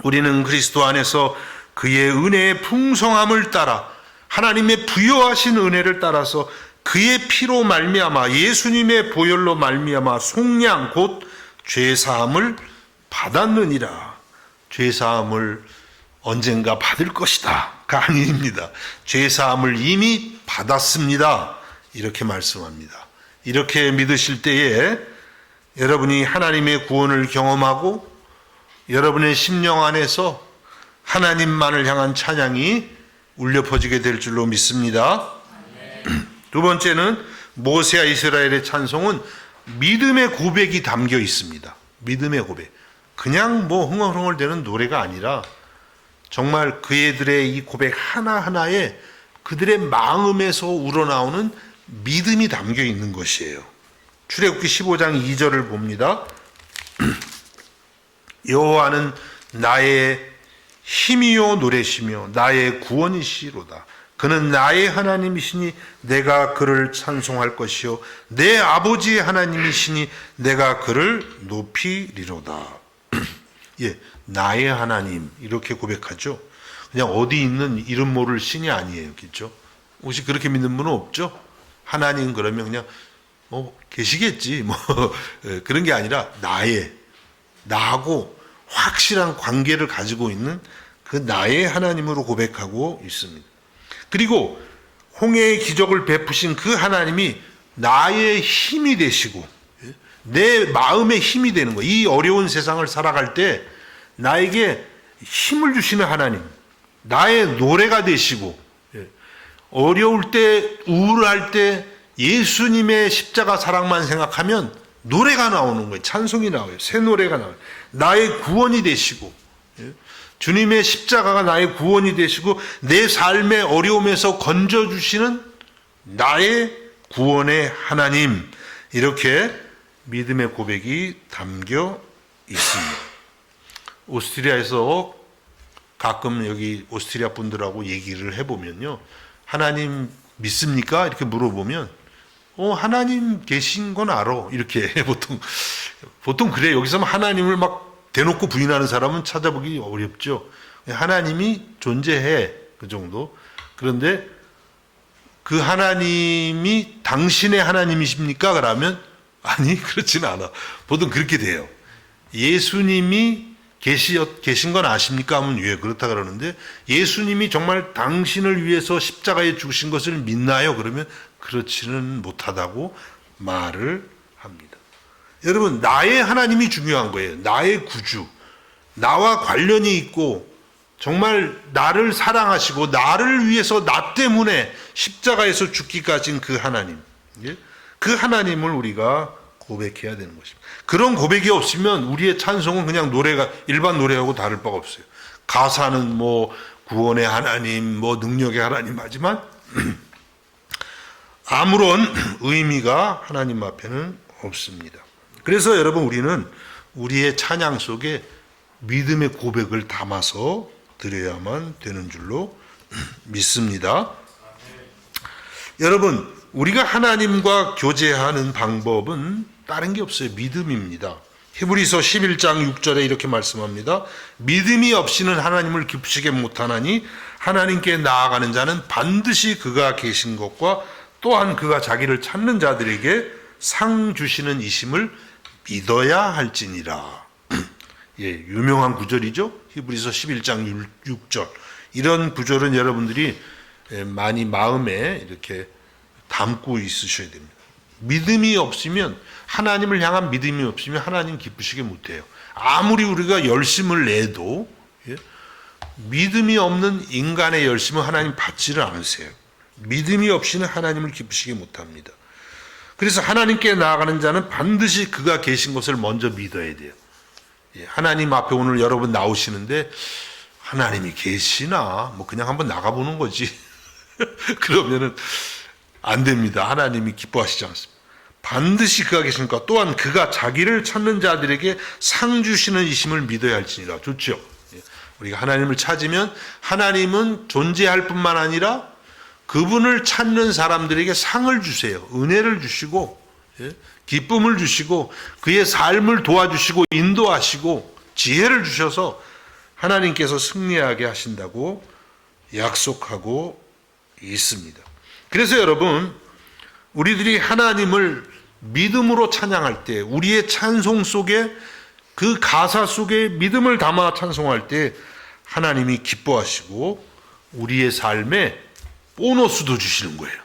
우리는 그리스도 안에서 그의 은혜의 풍성함을 따라 하나님의 부여하신 은혜를 따라서 그의 피로 말미암아 예수님의 보혈로 말미암아 속량 곧 죄사함을 받았느니라. 죄사함을 언젠가 받을 것이다가 아닙니다. 죄사함을 이미 받았습니다. 이렇게 말씀합니다. 이렇게 믿으실 때에 여러분이 하나님의 구원을 경험하고 여러분의 심령 안에서 하나님만을 향한 찬양이 울려 퍼지게 될 줄로 믿습니다. 두 번째는 모세와 이스라엘의 찬송은 믿음의 고백이 담겨 있습니다. 믿음의 고백. 그냥 뭐 흥얼흥얼대는 노래가 아니라 정말 그애들의 이 고백 하나하나에 그들의 마음에서 우러나오는 믿음이 담겨 있는 것이에요. 출애굽기 15장 2절을 봅니다. 여호와는 나의 힘이요 노래시며 나의 구원이시로다. 그는 나의 하나님이시니 내가 그를 찬송할 것이요 내 아버지의 하나님이시니 내가 그를 높이리로다. 예, 나의 하나님 이렇게 고백하죠. 그냥 어디 있는 이름 모를 신이 아니에요, 그렇죠? 혹시 그렇게 믿는 분은 없죠? 하나님 그러면 그냥 뭐 계시겠지 뭐 그런 게 아니라 나하고 확실한 관계를 가지고 있는 그 나의 하나님으로 고백하고 있습니다. 그리고 홍해의 기적을 베푸신 그 하나님이 나의 힘이 되시고 내 마음의 힘이 되는 거예요. 이 어려운 세상을 살아갈 때 나에게 힘을 주시는 하나님, 나의 노래가 되시고 어려울 때 우울할 때 예수님의 십자가 사랑만 생각하면 노래가 나오는 거예요. 찬송이 나와요. 새 노래가 나와요. 나의 구원이 되시고 주님의 십자가가 나의 구원이 되시고 내 삶의 어려움에서 건져주시는 나의 구원의 하나님, 이렇게 믿음의 고백이 담겨 있습니다. 오스트리아에서 가끔 여기 오스트리아 분들하고 얘기를 해보면요, 하나님 믿습니까? 이렇게 물어보면 하나님 계신 건 알아. 이렇게 보통 그래. 여기서 하나님을 막 대놓고 부인하는 사람은 찾아보기 어렵죠. 하나님이 존재해. 그 정도. 그런데 그 하나님이 당신의 하나님이십니까? 그러면 아니, 그렇지는 않아. 보통 그렇게 돼요. 예수님이 계신 건 아십니까? 하면 왜 그렇다 그러는데, 예수님이 정말 당신을 위해서 십자가에 죽으신 것을 믿나요? 그러면 그렇지는 못하다고 말을 합니다. 여러분, 나의 하나님이 중요한 거예요. 나의 구주, 나와 관련이 있고 정말 나를 사랑하시고 나를 위해서 나 때문에 십자가에서 죽기까지인 그 하나님, 그 하나님을 우리가 고백해야 되는 것입니다. 그런 고백이 없으면 우리의 찬송은 그냥 노래가 일반 노래하고 다를 바가 없어요. 가사는 뭐 구원의 하나님, 뭐 능력의 하나님 하지만 아무런 의미가 하나님 앞에는 없습니다. 그래서 여러분, 우리는 우리의 찬양 속에 믿음의 고백을 담아서 드려야만 되는 줄로 믿습니다. 여러분, 우리가 하나님과 교제하는 방법은 다른 게 없어요. 믿음입니다. 히브리서 11장 6절에 이렇게 말씀합니다. 믿음이 없이는 하나님을 기쁘시게 못하나니 하나님께 나아가는 자는 반드시 그가 계신 것과 또한 그가 자기를 찾는 자들에게 상 주시는 이심을 믿어야 할지니라. 예, 유명한 구절이죠. 히브리서 11장 6절. 이런 구절은 여러분들이 많이 마음에 이렇게 담고 있으셔야 됩니다. 믿음이 없으면, 하나님을 향한 믿음이 없으면 하나님 기쁘시게 못해요. 아무리 우리가 열심을 내도 믿음이 없는 인간의 열심은 하나님 받지를 않으세요. 믿음이 없이는 하나님을 기쁘시게 못합니다. 그래서 하나님께 나아가는 자는 반드시 그가 계신 것을 먼저 믿어야 돼요. 하나님 앞에 오늘 여러분 나오시는데 하나님이 계시나? 뭐 그냥 한번 나가보는 거지. 그러면은 안 됩니다. 하나님이 기뻐하시지 않습니다. 반드시 그가 계시니까 또한 그가 자기를 찾는 자들에게 상 주시는 이심을 믿어야 할지니라. 좋죠? 우리가 하나님을 찾으면 하나님은 존재할 뿐만 아니라 그분을 찾는 사람들에게 상을 주세요. 은혜를 주시고 기쁨을 주시고 그의 삶을 도와주시고 인도하시고 지혜를 주셔서 하나님께서 승리하게 하신다고 약속하고 있습니다. 그래서 여러분, 우리들이 하나님을 믿음으로 찬양할 때, 우리의 찬송 속에, 그 가사 속에 믿음을 담아 찬송할 때 하나님이 기뻐하시고 우리의 삶에 보너스도 주시는 거예요.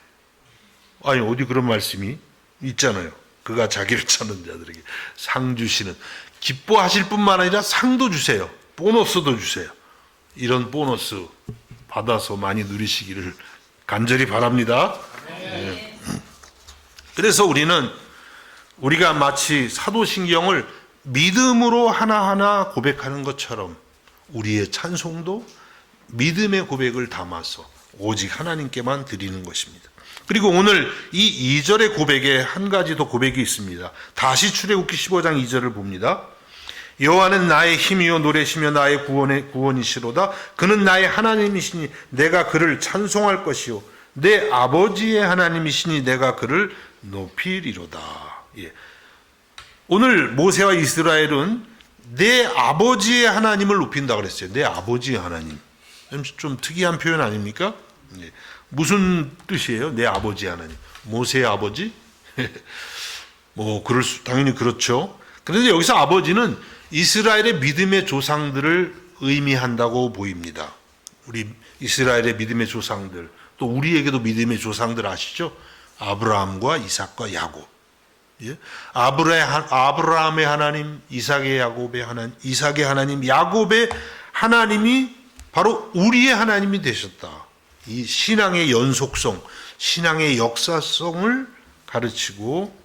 아니, 어디 그런 말씀이 있잖아요. 그가 자기를 찾는 자들에게 상 주시는, 기뻐하실 뿐만 아니라 상도 주세요. 보너스도 주세요. 이런 보너스 받아서 많이 누리시기를 간절히 바랍니다. 네. 그래서 우리가 마치 사도신경을 믿음으로 하나하나 고백하는 것처럼 우리의 찬송도 믿음의 고백을 담아서 오직 하나님께만 드리는 것입니다. 그리고 오늘 이 2절의 고백에 한 가지 더 고백이 있습니다. 다시 출애굽기 15장 2절을 봅니다. 여호와는 나의 힘이요 노래시며 나의 구원이시로다. 그는 나의 하나님이시니 내가 그를 찬송할 것이요 내 아버지의 하나님이시니 내가 그를 높이리로다. 예. 오늘 모세와 이스라엘은 내 아버지의 하나님을 높인다 그랬어요. 내 아버지의 하나님. 좀 특이한 표현 아닙니까? 예. 무슨 뜻이에요? 내 아버지의 하나님. 모세의 아버지? 뭐 당연히 그렇죠. 그런데 여기서 아버지는 이스라엘의 믿음의 조상들을 의미한다고 보입니다. 우리 이스라엘의 믿음의 조상들, 또 우리에게도 믿음의 조상들 아시죠? 아브라함과 이삭과 야곱. 예? 아브라함의 하나님, 이삭의 하나님, 야곱의 하나님이 바로 우리의 하나님이 되셨다. 이 신앙의 연속성, 신앙의 역사성을 가르치고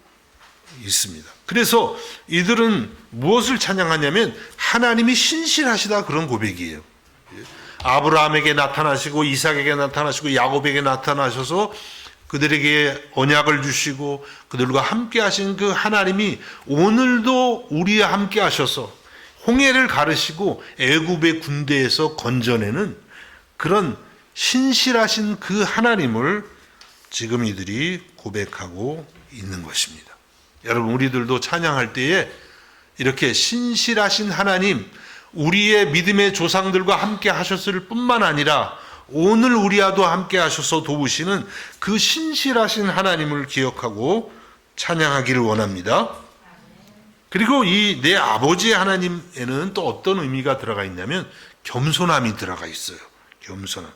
있습니다. 그래서 이들은 무엇을 찬양하냐면 하나님이 신실하시다, 그런 고백이에요. 아브라함에게 나타나시고 이삭에게 나타나시고 야곱에게 나타나셔서 그들에게 언약을 주시고 그들과 함께 하신 그 하나님이 오늘도 우리와 함께 하셔서 홍해를 가르시고 애굽의 군대에서 건져내는 그런 신실하신 그 하나님을 지금 이들이 고백하고 있는 것입니다. 여러분, 우리들도 찬양할 때에 이렇게 신실하신 하나님, 우리의 믿음의 조상들과 함께 하셨을 뿐만 아니라 오늘 우리와도 함께 하셔서 도우시는 그 신실하신 하나님을 기억하고 찬양하기를 원합니다. 그리고 이 내 아버지의 하나님에는 또 어떤 의미가 들어가 있냐면 겸손함이 들어가 있어요. 겸손함.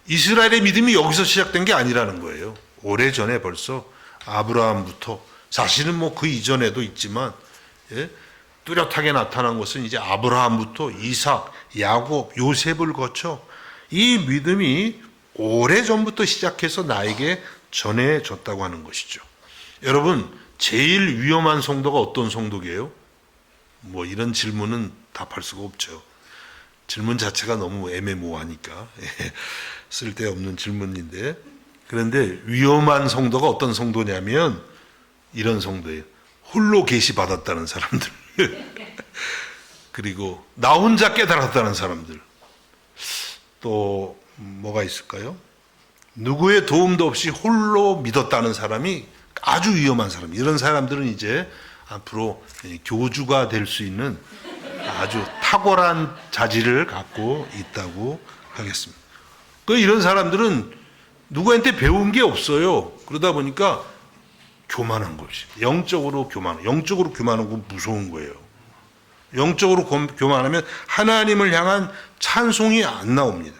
이스라엘의 믿음이 여기서 시작된 게 아니라는 거예요. 오래전에 벌써 아브라함부터, 사실은 뭐 그 이전에도 있지만, 뚜렷하게 나타난 것은 이제 아브라함부터 이삭, 야곱, 요셉을 거쳐 이 믿음이 오래전부터 시작해서 나에게 전해졌다고 하는 것이죠. 여러분, 제일 위험한 성도가 어떤 성도게요? 뭐 이런 질문은 답할 수가 없죠. 질문 자체가 너무 애매모호하니까 쓸데없는 질문인데, 그런데 위험한 성도가 어떤 성도냐면 이런 성도예요. 홀로 계시 받았다는 사람들 그리고 나 혼자 깨달았다는 사람들. 또 뭐가 있을까요? 누구의 도움도 없이 홀로 믿었다는 사람이 아주 위험한 사람. 이런 사람들은 이제 앞으로 교주가 될 수 있는 아주 탁월한 자질을 갖고 있다고 하겠습니다. 이런 사람들은 누구한테 배운 게 없어요. 그러다 보니까 교만한 것이, 영적으로 교만한 건 무서운 거예요. 영적으로 교만하면 하나님을 향한 찬송이 안 나옵니다.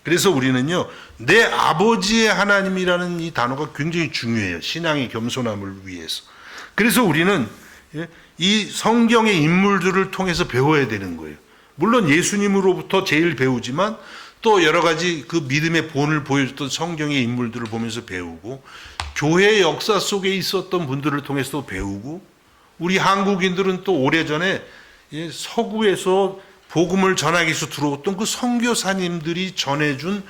그래서 우리는요, 내 아버지의 하나님이라는 이 단어가 굉장히 중요해요. 신앙의 겸손함을 위해서. 그래서 우리는 이 성경의 인물들을 통해서 배워야 되는 거예요. 물론 예수님으로부터 제일 배우지만 또 여러 가지 그 믿음의 본을 보여줬던 성경의 인물들을 보면서 배우고, 교회 역사 속에 있었던 분들을 통해서도 배우고, 우리 한국인들은 또 오래전에 서구에서 복음을 전하기 위해서 들어왔던 그 선교사님들이 전해준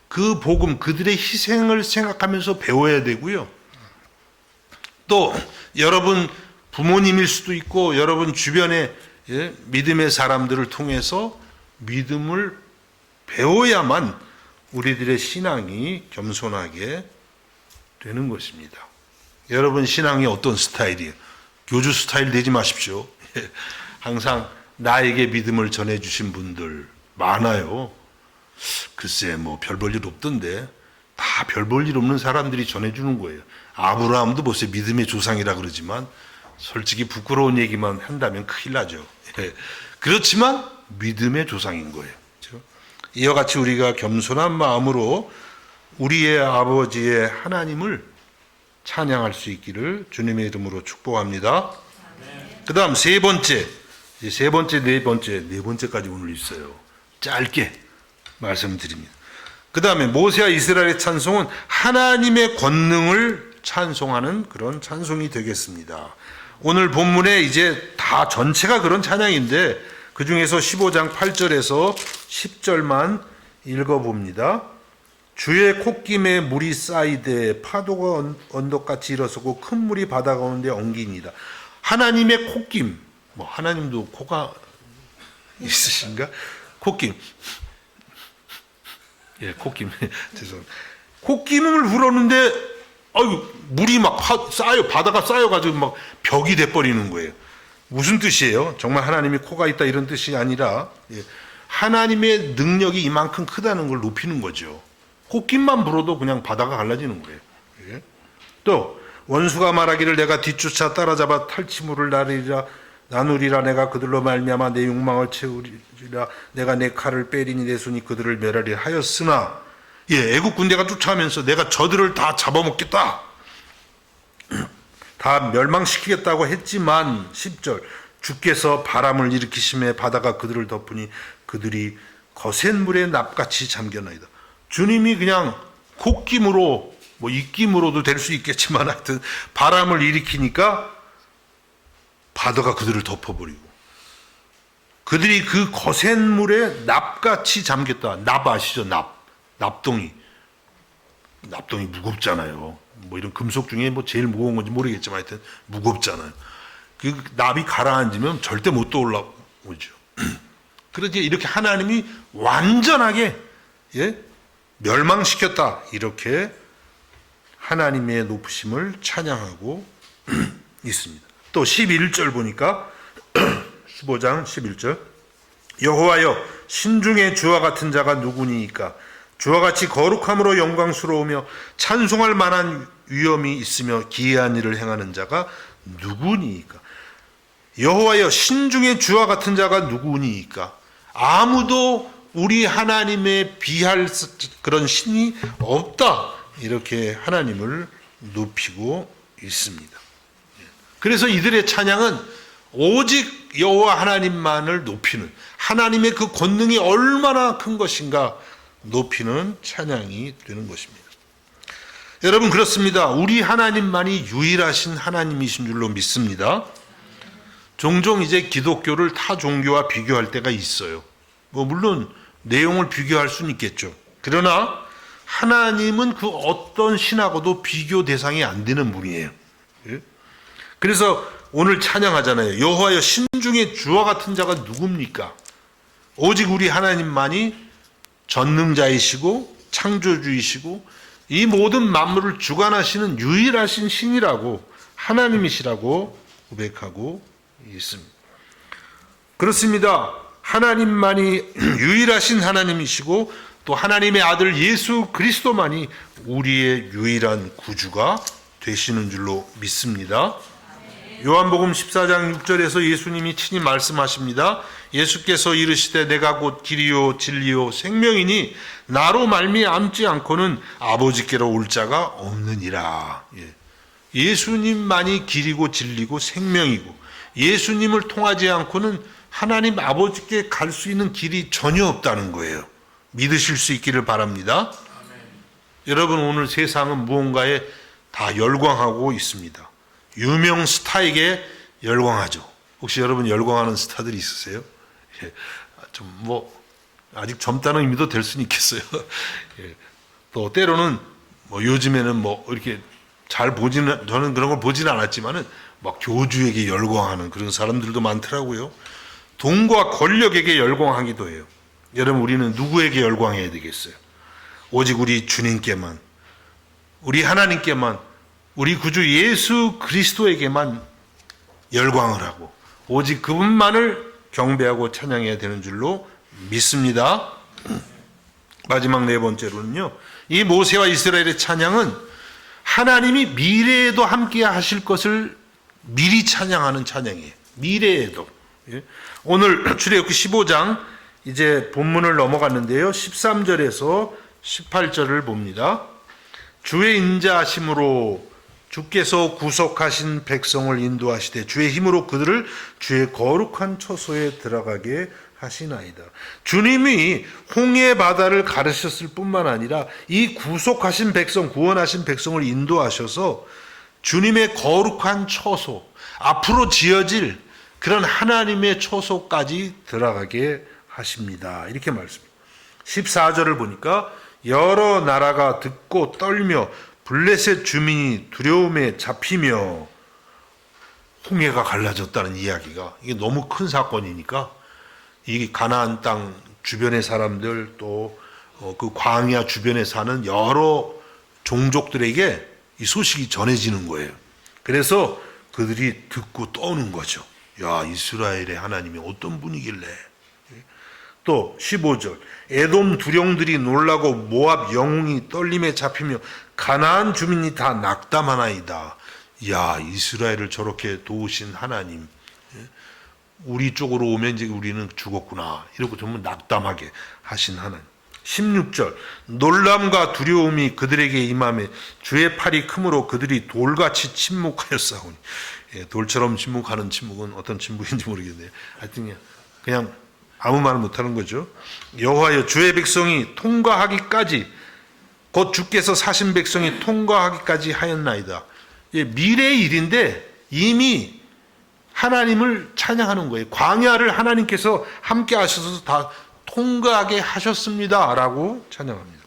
그 복음, 그들의 희생을 생각하면서 배워야 되고요. 또 여러분 부모님일 수도 있고 여러분 주변의 믿음의 사람들을 통해서 믿음을 배워야만 우리들의 신앙이 겸손하게 되는 것입니다. 여러분 신앙이 어떤 스타일이에요? 교주 스타일 되지 마십시오. 항상 나에게 믿음을 전해주신 분들 많아요. 글쎄 뭐 별 볼 일 없던데 다 별 볼 일 없는 사람들이 전해주는 거예요. 아브라함도 보세요. 믿음의 조상이라 그러지만 솔직히 부끄러운 얘기만 한다면 큰일 나죠. 그렇지만 믿음의 조상인 거예요. 그렇죠? 이와 같이 우리가 겸손한 마음으로 우리의 아버지의 하나님을 찬양할 수 있기를 주님의 이름으로 축복합니다. 그 다음 세 번째, 네 번째까지 오늘 있어요. 짧게 말씀드립니다. 그 다음에 모세와 이스라엘의 찬송은 하나님의 권능을 찬송하는 그런 찬송이 되겠습니다. 오늘 본문에 이제 다 전체가 그런 찬양인데 그 중에서 15장 8절에서 10절만 읽어봅니다. 주의 콧김에 물이 쌓이되 파도가 언덕같이 일어서고 큰 물이 바다 가운데 엉기니이다. 하나님의 콧김, 뭐 하나님도 코가 있으신가? 콧김. 예, 콧김. 죄송합니다. 콧김을 불었는데 물이 막 쌓여, 바다가 쌓여가지고 막 벽이 돼버리는 거예요. 무슨 뜻이에요? 정말 하나님이 코가 있다 이런 뜻이 아니라 하나님의 능력이 이만큼 크다는 걸 높이는 거죠. 콧김만 불어도 그냥 바다가 갈라지는 거예요. 또 원수가 말하기를 내가 뒤쫓아 따라잡아 탈취물을 나누리라 내가 그들로 말미암아 내 욕망을 채우리라 내가 내 칼을 빼리니 내 손이 그들을 멸하리라 하였으나 애국 군대가 쫓아오면서 내가 저들을 다 잡아먹겠다 다 멸망시키겠다고 했지만 10절 주께서 바람을 일으키심에 바다가 그들을 덮으니 그들이 거센 물에 납같이 잠겨나이다. 주님이 그냥 콧김으로 뭐 입김으로도 될 수 있겠지만 하여튼 바람을 일으키니까 바다가 그들을 덮어버리고 그들이 그 거센 물에 납같이 잠겼다. 납 아시죠? 납동이 무겁잖아요. 뭐 이런 금속 중에 뭐 제일 무거운 건지 모르겠지만 하여튼 무겁잖아요. 그 납이 가라앉으면 절대 못 떠올라오죠. 그러지 이렇게 하나님이 완전하게 멸망시켰다 이렇게 하나님의 높으심을 찬양하고 있습니다. 또 11절 보니까 15장 11절 여호와여 신중에 주와 같은 자가 누구니이까 주와 같이 거룩함으로 영광스러우며 찬송할 만한 위엄이 있으며 기이한 일을 행하는 자가 누구니이까. 여호와여 신중에 주와 같은 자가 누구니이까. 아무도 우리 하나님에 비할 그런 신이 없다. 이렇게 하나님을 높이고 있습니다. 그래서 이들의 찬양은 오직 여호와 하나님만을 높이는, 하나님의 그 권능이 얼마나 큰 것인가 높이는 찬양이 되는 것입니다. 여러분, 그렇습니다. 우리 하나님만이 유일하신 하나님이신 줄로 믿습니다. 종종 이제 기독교를 타 종교와 비교할 때가 있어요. 물론 내용을 비교할 수는 있겠죠. 그러나 하나님은 그 어떤 신하고도 비교 대상이 안 되는 분이에요. 그래서 오늘 찬양하잖아요. 여호와여 신중에 주와 같은 자가 누굽니까? 오직 우리 하나님만이 전능자이시고 창조주이시고 이 모든 만물을 주관하시는 유일하신 신이라고, 하나님이시라고 고백하고 있습니다. 그렇습니다. 하나님만이 유일하신 하나님이시고 또 하나님의 아들 예수 그리스도만이 우리의 유일한 구주가 되시는 줄로 믿습니다. 요한복음 14장 6절에서 예수님이 친히 말씀하십니다. 예수께서 이르시되 내가 곧 길이요 진리요 생명이니 나로 말미암지 않고는 아버지께로 올 자가 없느니라. 예수님만이 길이고 진리고 생명이고 예수님을 통하지 않고는 하나님 아버지께 갈 수 있는 길이 전혀 없다는 거예요. 믿으실 수 있기를 바랍니다. 아멘. 여러분, 오늘 세상은 무언가에 다 열광하고 있습니다. 유명 스타에게 열광하죠. 혹시 여러분 열광하는 스타들이 있으세요? 아직 젊다는 의미도 될 수는 있겠어요. 또 때로는 요즘에는 이렇게 저는 그런 걸 보지는 않았지만은 막 교주에게 열광하는 그런 사람들도 많더라고요. 돈과 권력에게 열광하기도 해요. 여러분, 우리는 누구에게 열광해야 되겠어요? 오직 우리 주님께만, 우리 하나님께만, 우리 구주 예수 그리스도에게만 열광을 하고 오직 그분만을 경배하고 찬양해야 되는 줄로 믿습니다. 마지막 네 번째로는요, 이 모세와 이스라엘의 찬양은 하나님이 미래에도 함께 하실 것을 미리 찬양하는 찬양이에요. 미래에도. 오늘 출애굽기 15장 이제 본문을 넘어갔는데요. 13절에서 18절을 봅니다. 주의 인자하심으로 주께서 구속하신 백성을 인도하시되 주의 힘으로 그들을 주의 거룩한 처소에 들어가게 하시나이다. 주님이 홍해 바다를 가르셨을 뿐만 아니라 이 구속하신 백성, 구원하신 백성을 인도하셔서 주님의 거룩한 처소, 앞으로 지어질 그런 하나님의 처소까지 들어가게 하십니다. 이렇게 말씀합니다. 14절을 보니까 여러 나라가 듣고 떨며 블레셋 주민이 두려움에 잡히며, 홍해가 갈라졌다는 이야기가 이게 너무 큰 사건이니까 이 가나안 땅 주변의 사람들 또 그 광야 주변에 사는 여러 종족들에게 이 소식이 전해지는 거예요. 그래서 그들이 듣고 떠오는 거죠. 야, 이스라엘의 하나님이 어떤 분이길래. 또 15절 에돔 두령들이 놀라고 모압 영웅이 떨림에 잡히며 가나안 주민이 다 낙담하나이다. 야, 이스라엘을 저렇게 도우신 하나님, 우리 쪽으로 오면 이제 우리는 죽었구나, 이러고 정말 낙담하게 하신 하나님. 16절 놀람과 두려움이 그들에게 임하며 주의 팔이 크므로 그들이 돌같이 침묵하였사오니. 돌처럼 침묵하는 침묵은 어떤 침묵인지 모르겠네요. 하여튼 그냥 아무 말 못하는 거죠. 여호와여 주의 백성이 통과하기까지, 곧 주께서 사신 백성이 통과하기까지 하였나이다. 미래의 일인데 이미 하나님을 찬양하는 거예요. 광야를 하나님께서 함께 하셔서 다 통과하게 하셨습니다 라고 찬양합니다.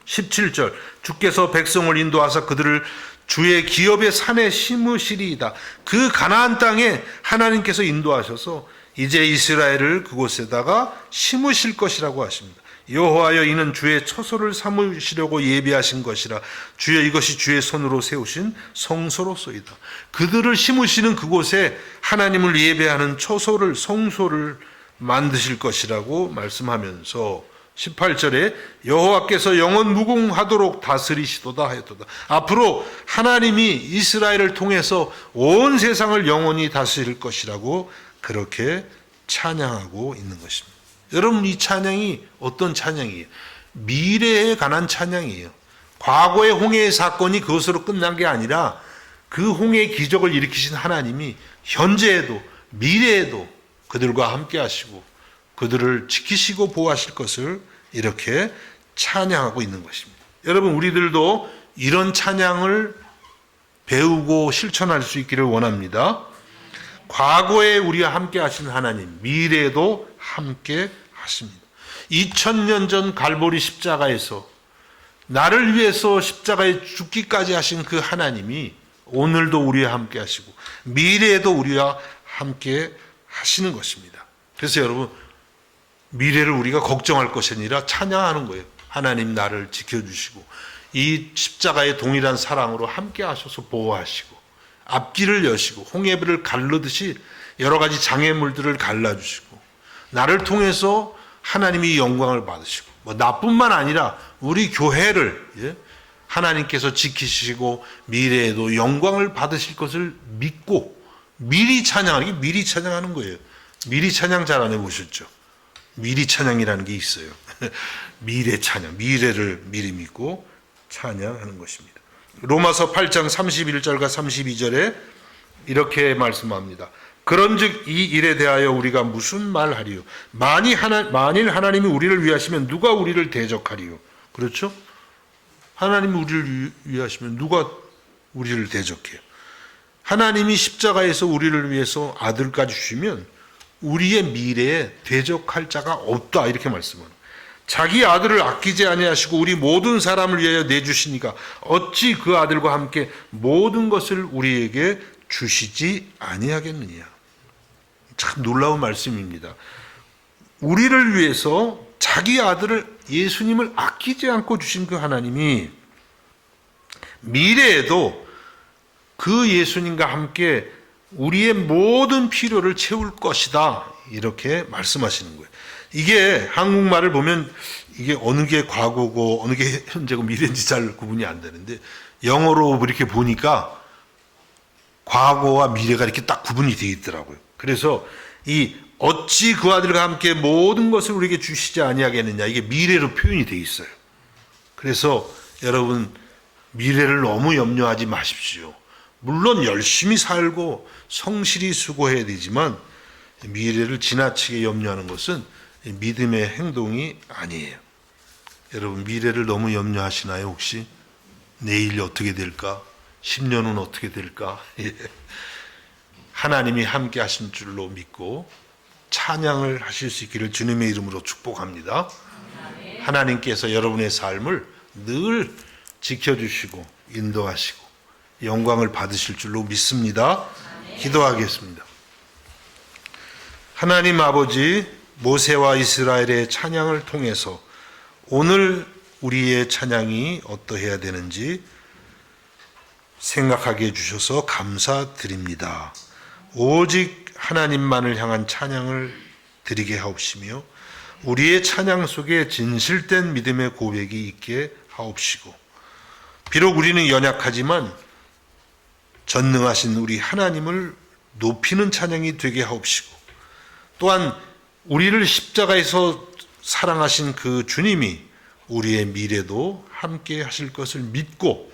17절 주께서 백성을 인도하사 그들을 주의 기업의 산에 심으시리이다. 그 가나안 땅에 하나님께서 인도하셔서 이제 이스라엘을 그곳에다가 심으실 것이라고 하십니다. 여호와여 이는 주의 처소를 삼으시려고 예비하신 것이라. 주여 이것이 주의 손으로 세우신 성소로소이다. 그들을 심으시는 그곳에 하나님을 예배하는 처소를, 성소를 만드실 것이라고 말씀하면서 18절에 여호와께서 영원 무궁하도록 다스리시도다 하였도다. 앞으로 하나님이 이스라엘을 통해서 온 세상을 영원히 다스릴 것이라고 그렇게 찬양하고 있는 것입니다. 여러분, 이 찬양이 어떤 찬양이에요? 미래에 관한 찬양이에요. 과거의 홍해의 사건이 그것으로 끝난 게 아니라 그 홍해의 기적을 일으키신 하나님이 현재에도 미래에도 그들과 함께 하시고 그들을 지키시고 보호하실 것을 이렇게 찬양하고 있는 것입니다. 여러분, 우리들도 이런 찬양을 배우고 실천할 수 있기를 원합니다. 과거에 우리와 함께 하신 하나님, 미래에도 함께 하십니다. 2000년 전 갈보리 십자가에서 나를 위해서 십자가에 죽기까지 하신 그 하나님이 오늘도 우리와 함께 하시고 미래에도 우리와 함께 하시는 것입니다. 그래서 여러분, 미래를 우리가 걱정할 것이 아니라 찬양하는 거예요. 하나님 나를 지켜주시고 이 십자가의 동일한 사랑으로 함께 하셔서 보호하시고 앞길을 여시고 홍해를 가르듯이 여러 가지 장애물들을 갈라주시고 나를 통해서 하나님이 영광을 받으시고 나뿐만 아니라 우리 교회를 하나님께서 지키시고 미래에도 영광을 받으실 것을 믿고 미리 찬양하는 게 미리 찬양하는 거예요. 미리 찬양 잘 안 해보셨죠? 미리 찬양이라는 게 있어요. 미래 찬양, 미래를 미리 믿고 찬양하는 것입니다. 로마서 8장 31절과 32절에 이렇게 말씀합니다. 그런즉 이 일에 대하여 우리가 무슨 말하리요? 만일 하나님이 우리를 위하시면 누가 우리를 대적하리요? 그렇죠? 하나님이 우리를 위하시면 누가 우리를 대적해요? 하나님이 십자가에서 우리를 위해서 아들까지 주시면 우리의 미래에 대적할 자가 없다, 이렇게 말씀합니다. 자기 아들을 아끼지 아니하시고 우리 모든 사람을 위하여 내주시니까 어찌 그 아들과 함께 모든 것을 우리에게 주시지 아니하겠느냐. 참 놀라운 말씀입니다. 우리를 위해서 자기 아들을, 예수님을 아끼지 않고 주신 그 하나님이 미래에도 그 예수님과 함께 우리의 모든 필요를 채울 것이다, 이렇게 말씀하시는 거예요. 이게 한국말을 보면 이게 어느 게 과거고 어느 게 현재고 미래인지 잘 구분이 안 되는데 영어로 이렇게 보니까 과거와 미래가 이렇게 딱 구분이 되어 있더라고요. 그래서 이 어찌 그 아들과 함께 모든 것을 우리에게 주시지 아니하겠느냐, 이게 미래로 표현이 되어 있어요. 그래서 여러분, 미래를 너무 염려하지 마십시오. 물론 열심히 살고 성실히 수고해야 되지만 미래를 지나치게 염려하는 것은 믿음의 행동이 아니에요. 여러분, 미래를 너무 염려하시나요? 혹시 내일이 어떻게 될까? 10년은 어떻게 될까? 하나님이 함께 하신 줄로 믿고 찬양을 하실 수 있기를 주님의 이름으로 축복합니다. 하나님께서 여러분의 삶을 늘 지켜주시고 인도하시고 영광을 받으실 줄로 믿습니다. 기도하겠습니다. 하나님 아버지, 모세와 이스라엘의 찬양을 통해서 오늘 우리의 찬양이 어떠해야 되는지 생각하게 해주셔서 감사드립니다. 오직 하나님만을 향한 찬양을 드리게 하옵시며 우리의 찬양 속에 진실된 믿음의 고백이 있게 하옵시고, 비록 우리는 연약하지만 전능하신 우리 하나님을 높이는 찬양이 되게 하옵시고, 또한 우리를 십자가에서 사랑하신 그 주님이 우리의 미래도 함께 하실 것을 믿고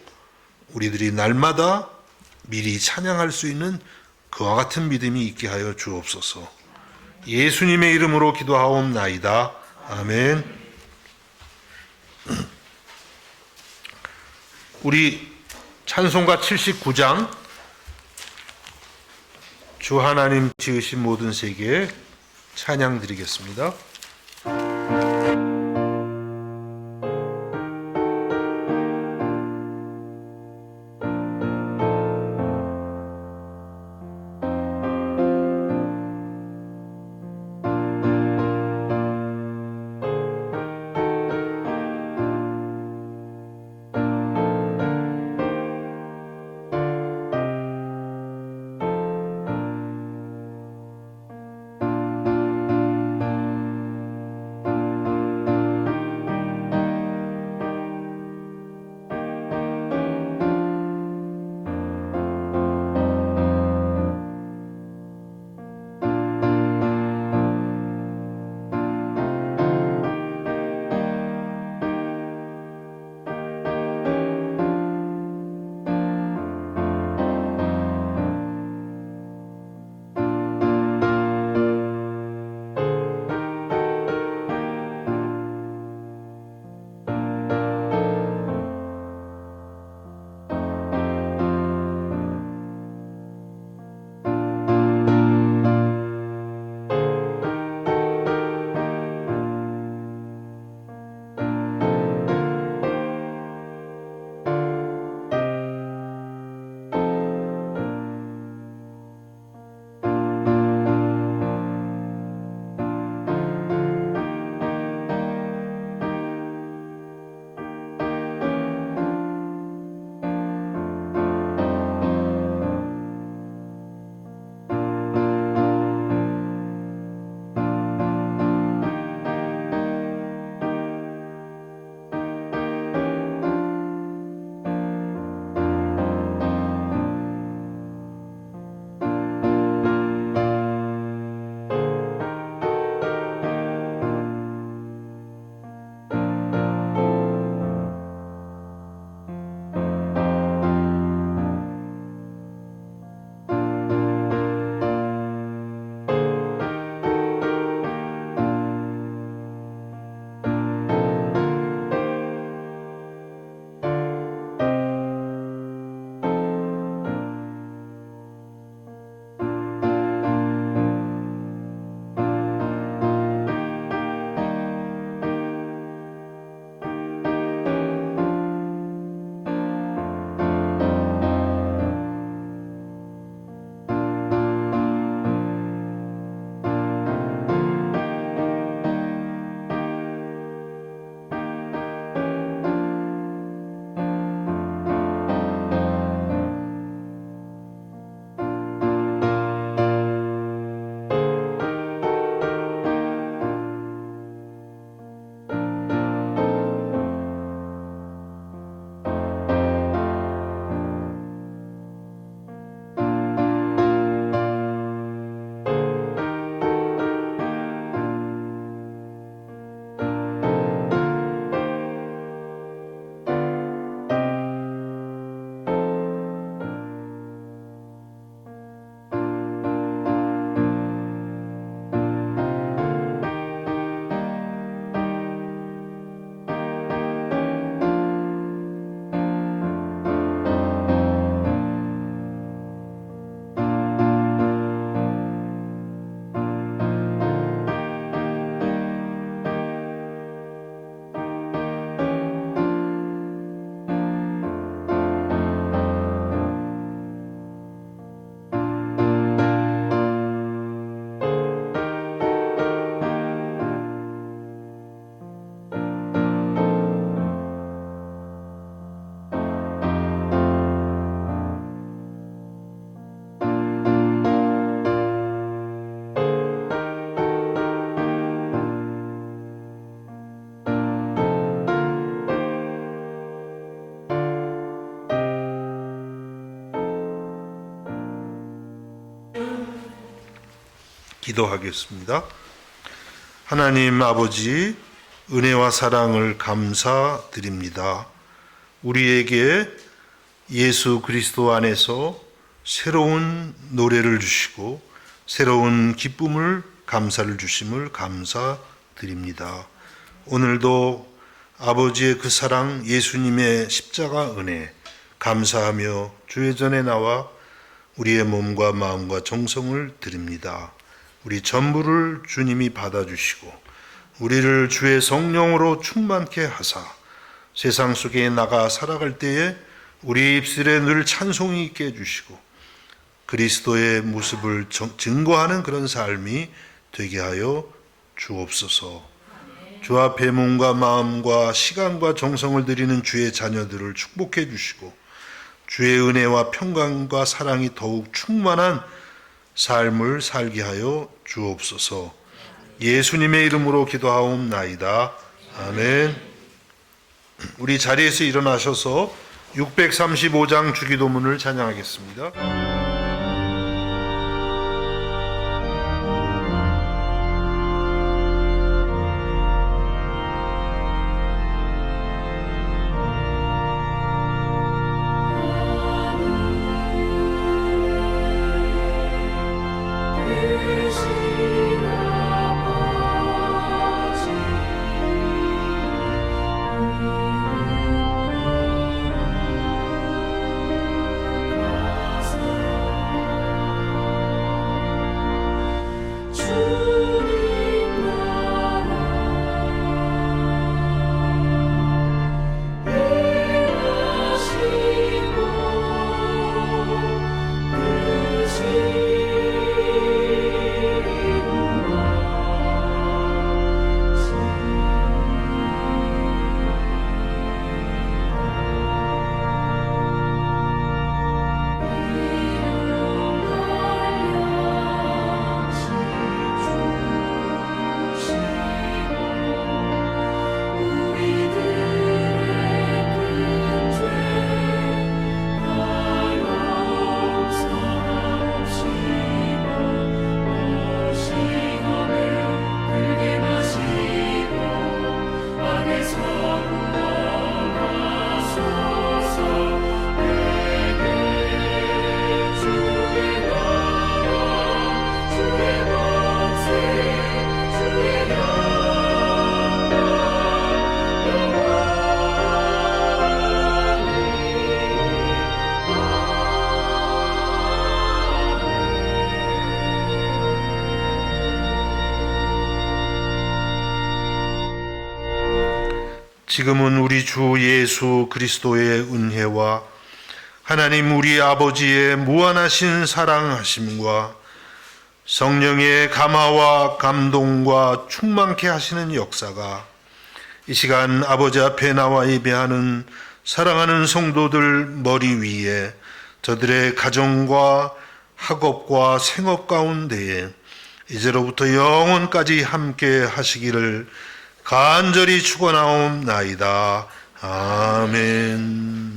우리들이 날마다 미리 찬양할 수 있는 그와 같은 믿음이 있게 하여 주옵소서. 예수님의 이름으로 기도하옵나이다. 아멘. 우리 찬송가 79장 주 하나님 지으신 모든 세계에 찬양 드리겠습니다. 기도하겠습니다. 하나님 아버지, 은혜와 사랑을 감사드립니다. 우리에게 예수 그리스도 안에서 새로운 노래를 주시고 새로운 기쁨을, 감사를 주심을 감사드립니다. 오늘도 아버지의 그 사랑, 예수님의 십자가 은혜 감사하며 주의 전에 나와 우리의 몸과 마음과 정성을 드립니다. 우리 전부를 주님이 받아주시고 우리를 주의 성령으로 충만케 하사 세상 속에 나가 살아갈 때에 우리 입술에 늘 찬송이 있게 해주시고 그리스도의 모습을 증거하는 그런 삶이 되게 하여 주옵소서. 주 앞에 몸과 마음과 시간과 정성을 드리는 주의 자녀들을 축복해 주시고 주의 은혜와 평강과 사랑이 더욱 충만한 삶을 살게 하여 주옵소서. 예수님의 이름으로 기도하옵나이다. 아멘. 우리 자리에서 일어나셔서 635장 주기도문을 찬양하겠습니다. 지금은 우리 주 예수 그리스도의 은혜와 하나님 우리 아버지의 무한하신 사랑하심과 성령의 감화와 감동과 충만케 하시는 역사가 이 시간 아버지 앞에 나와 예배하는 사랑하는 성도들 머리 위에 저들의 가정과 학업과 생업 가운데에 이제로부터 영원까지 함께 하시기를 간절히 축원하옵나이다. 아멘.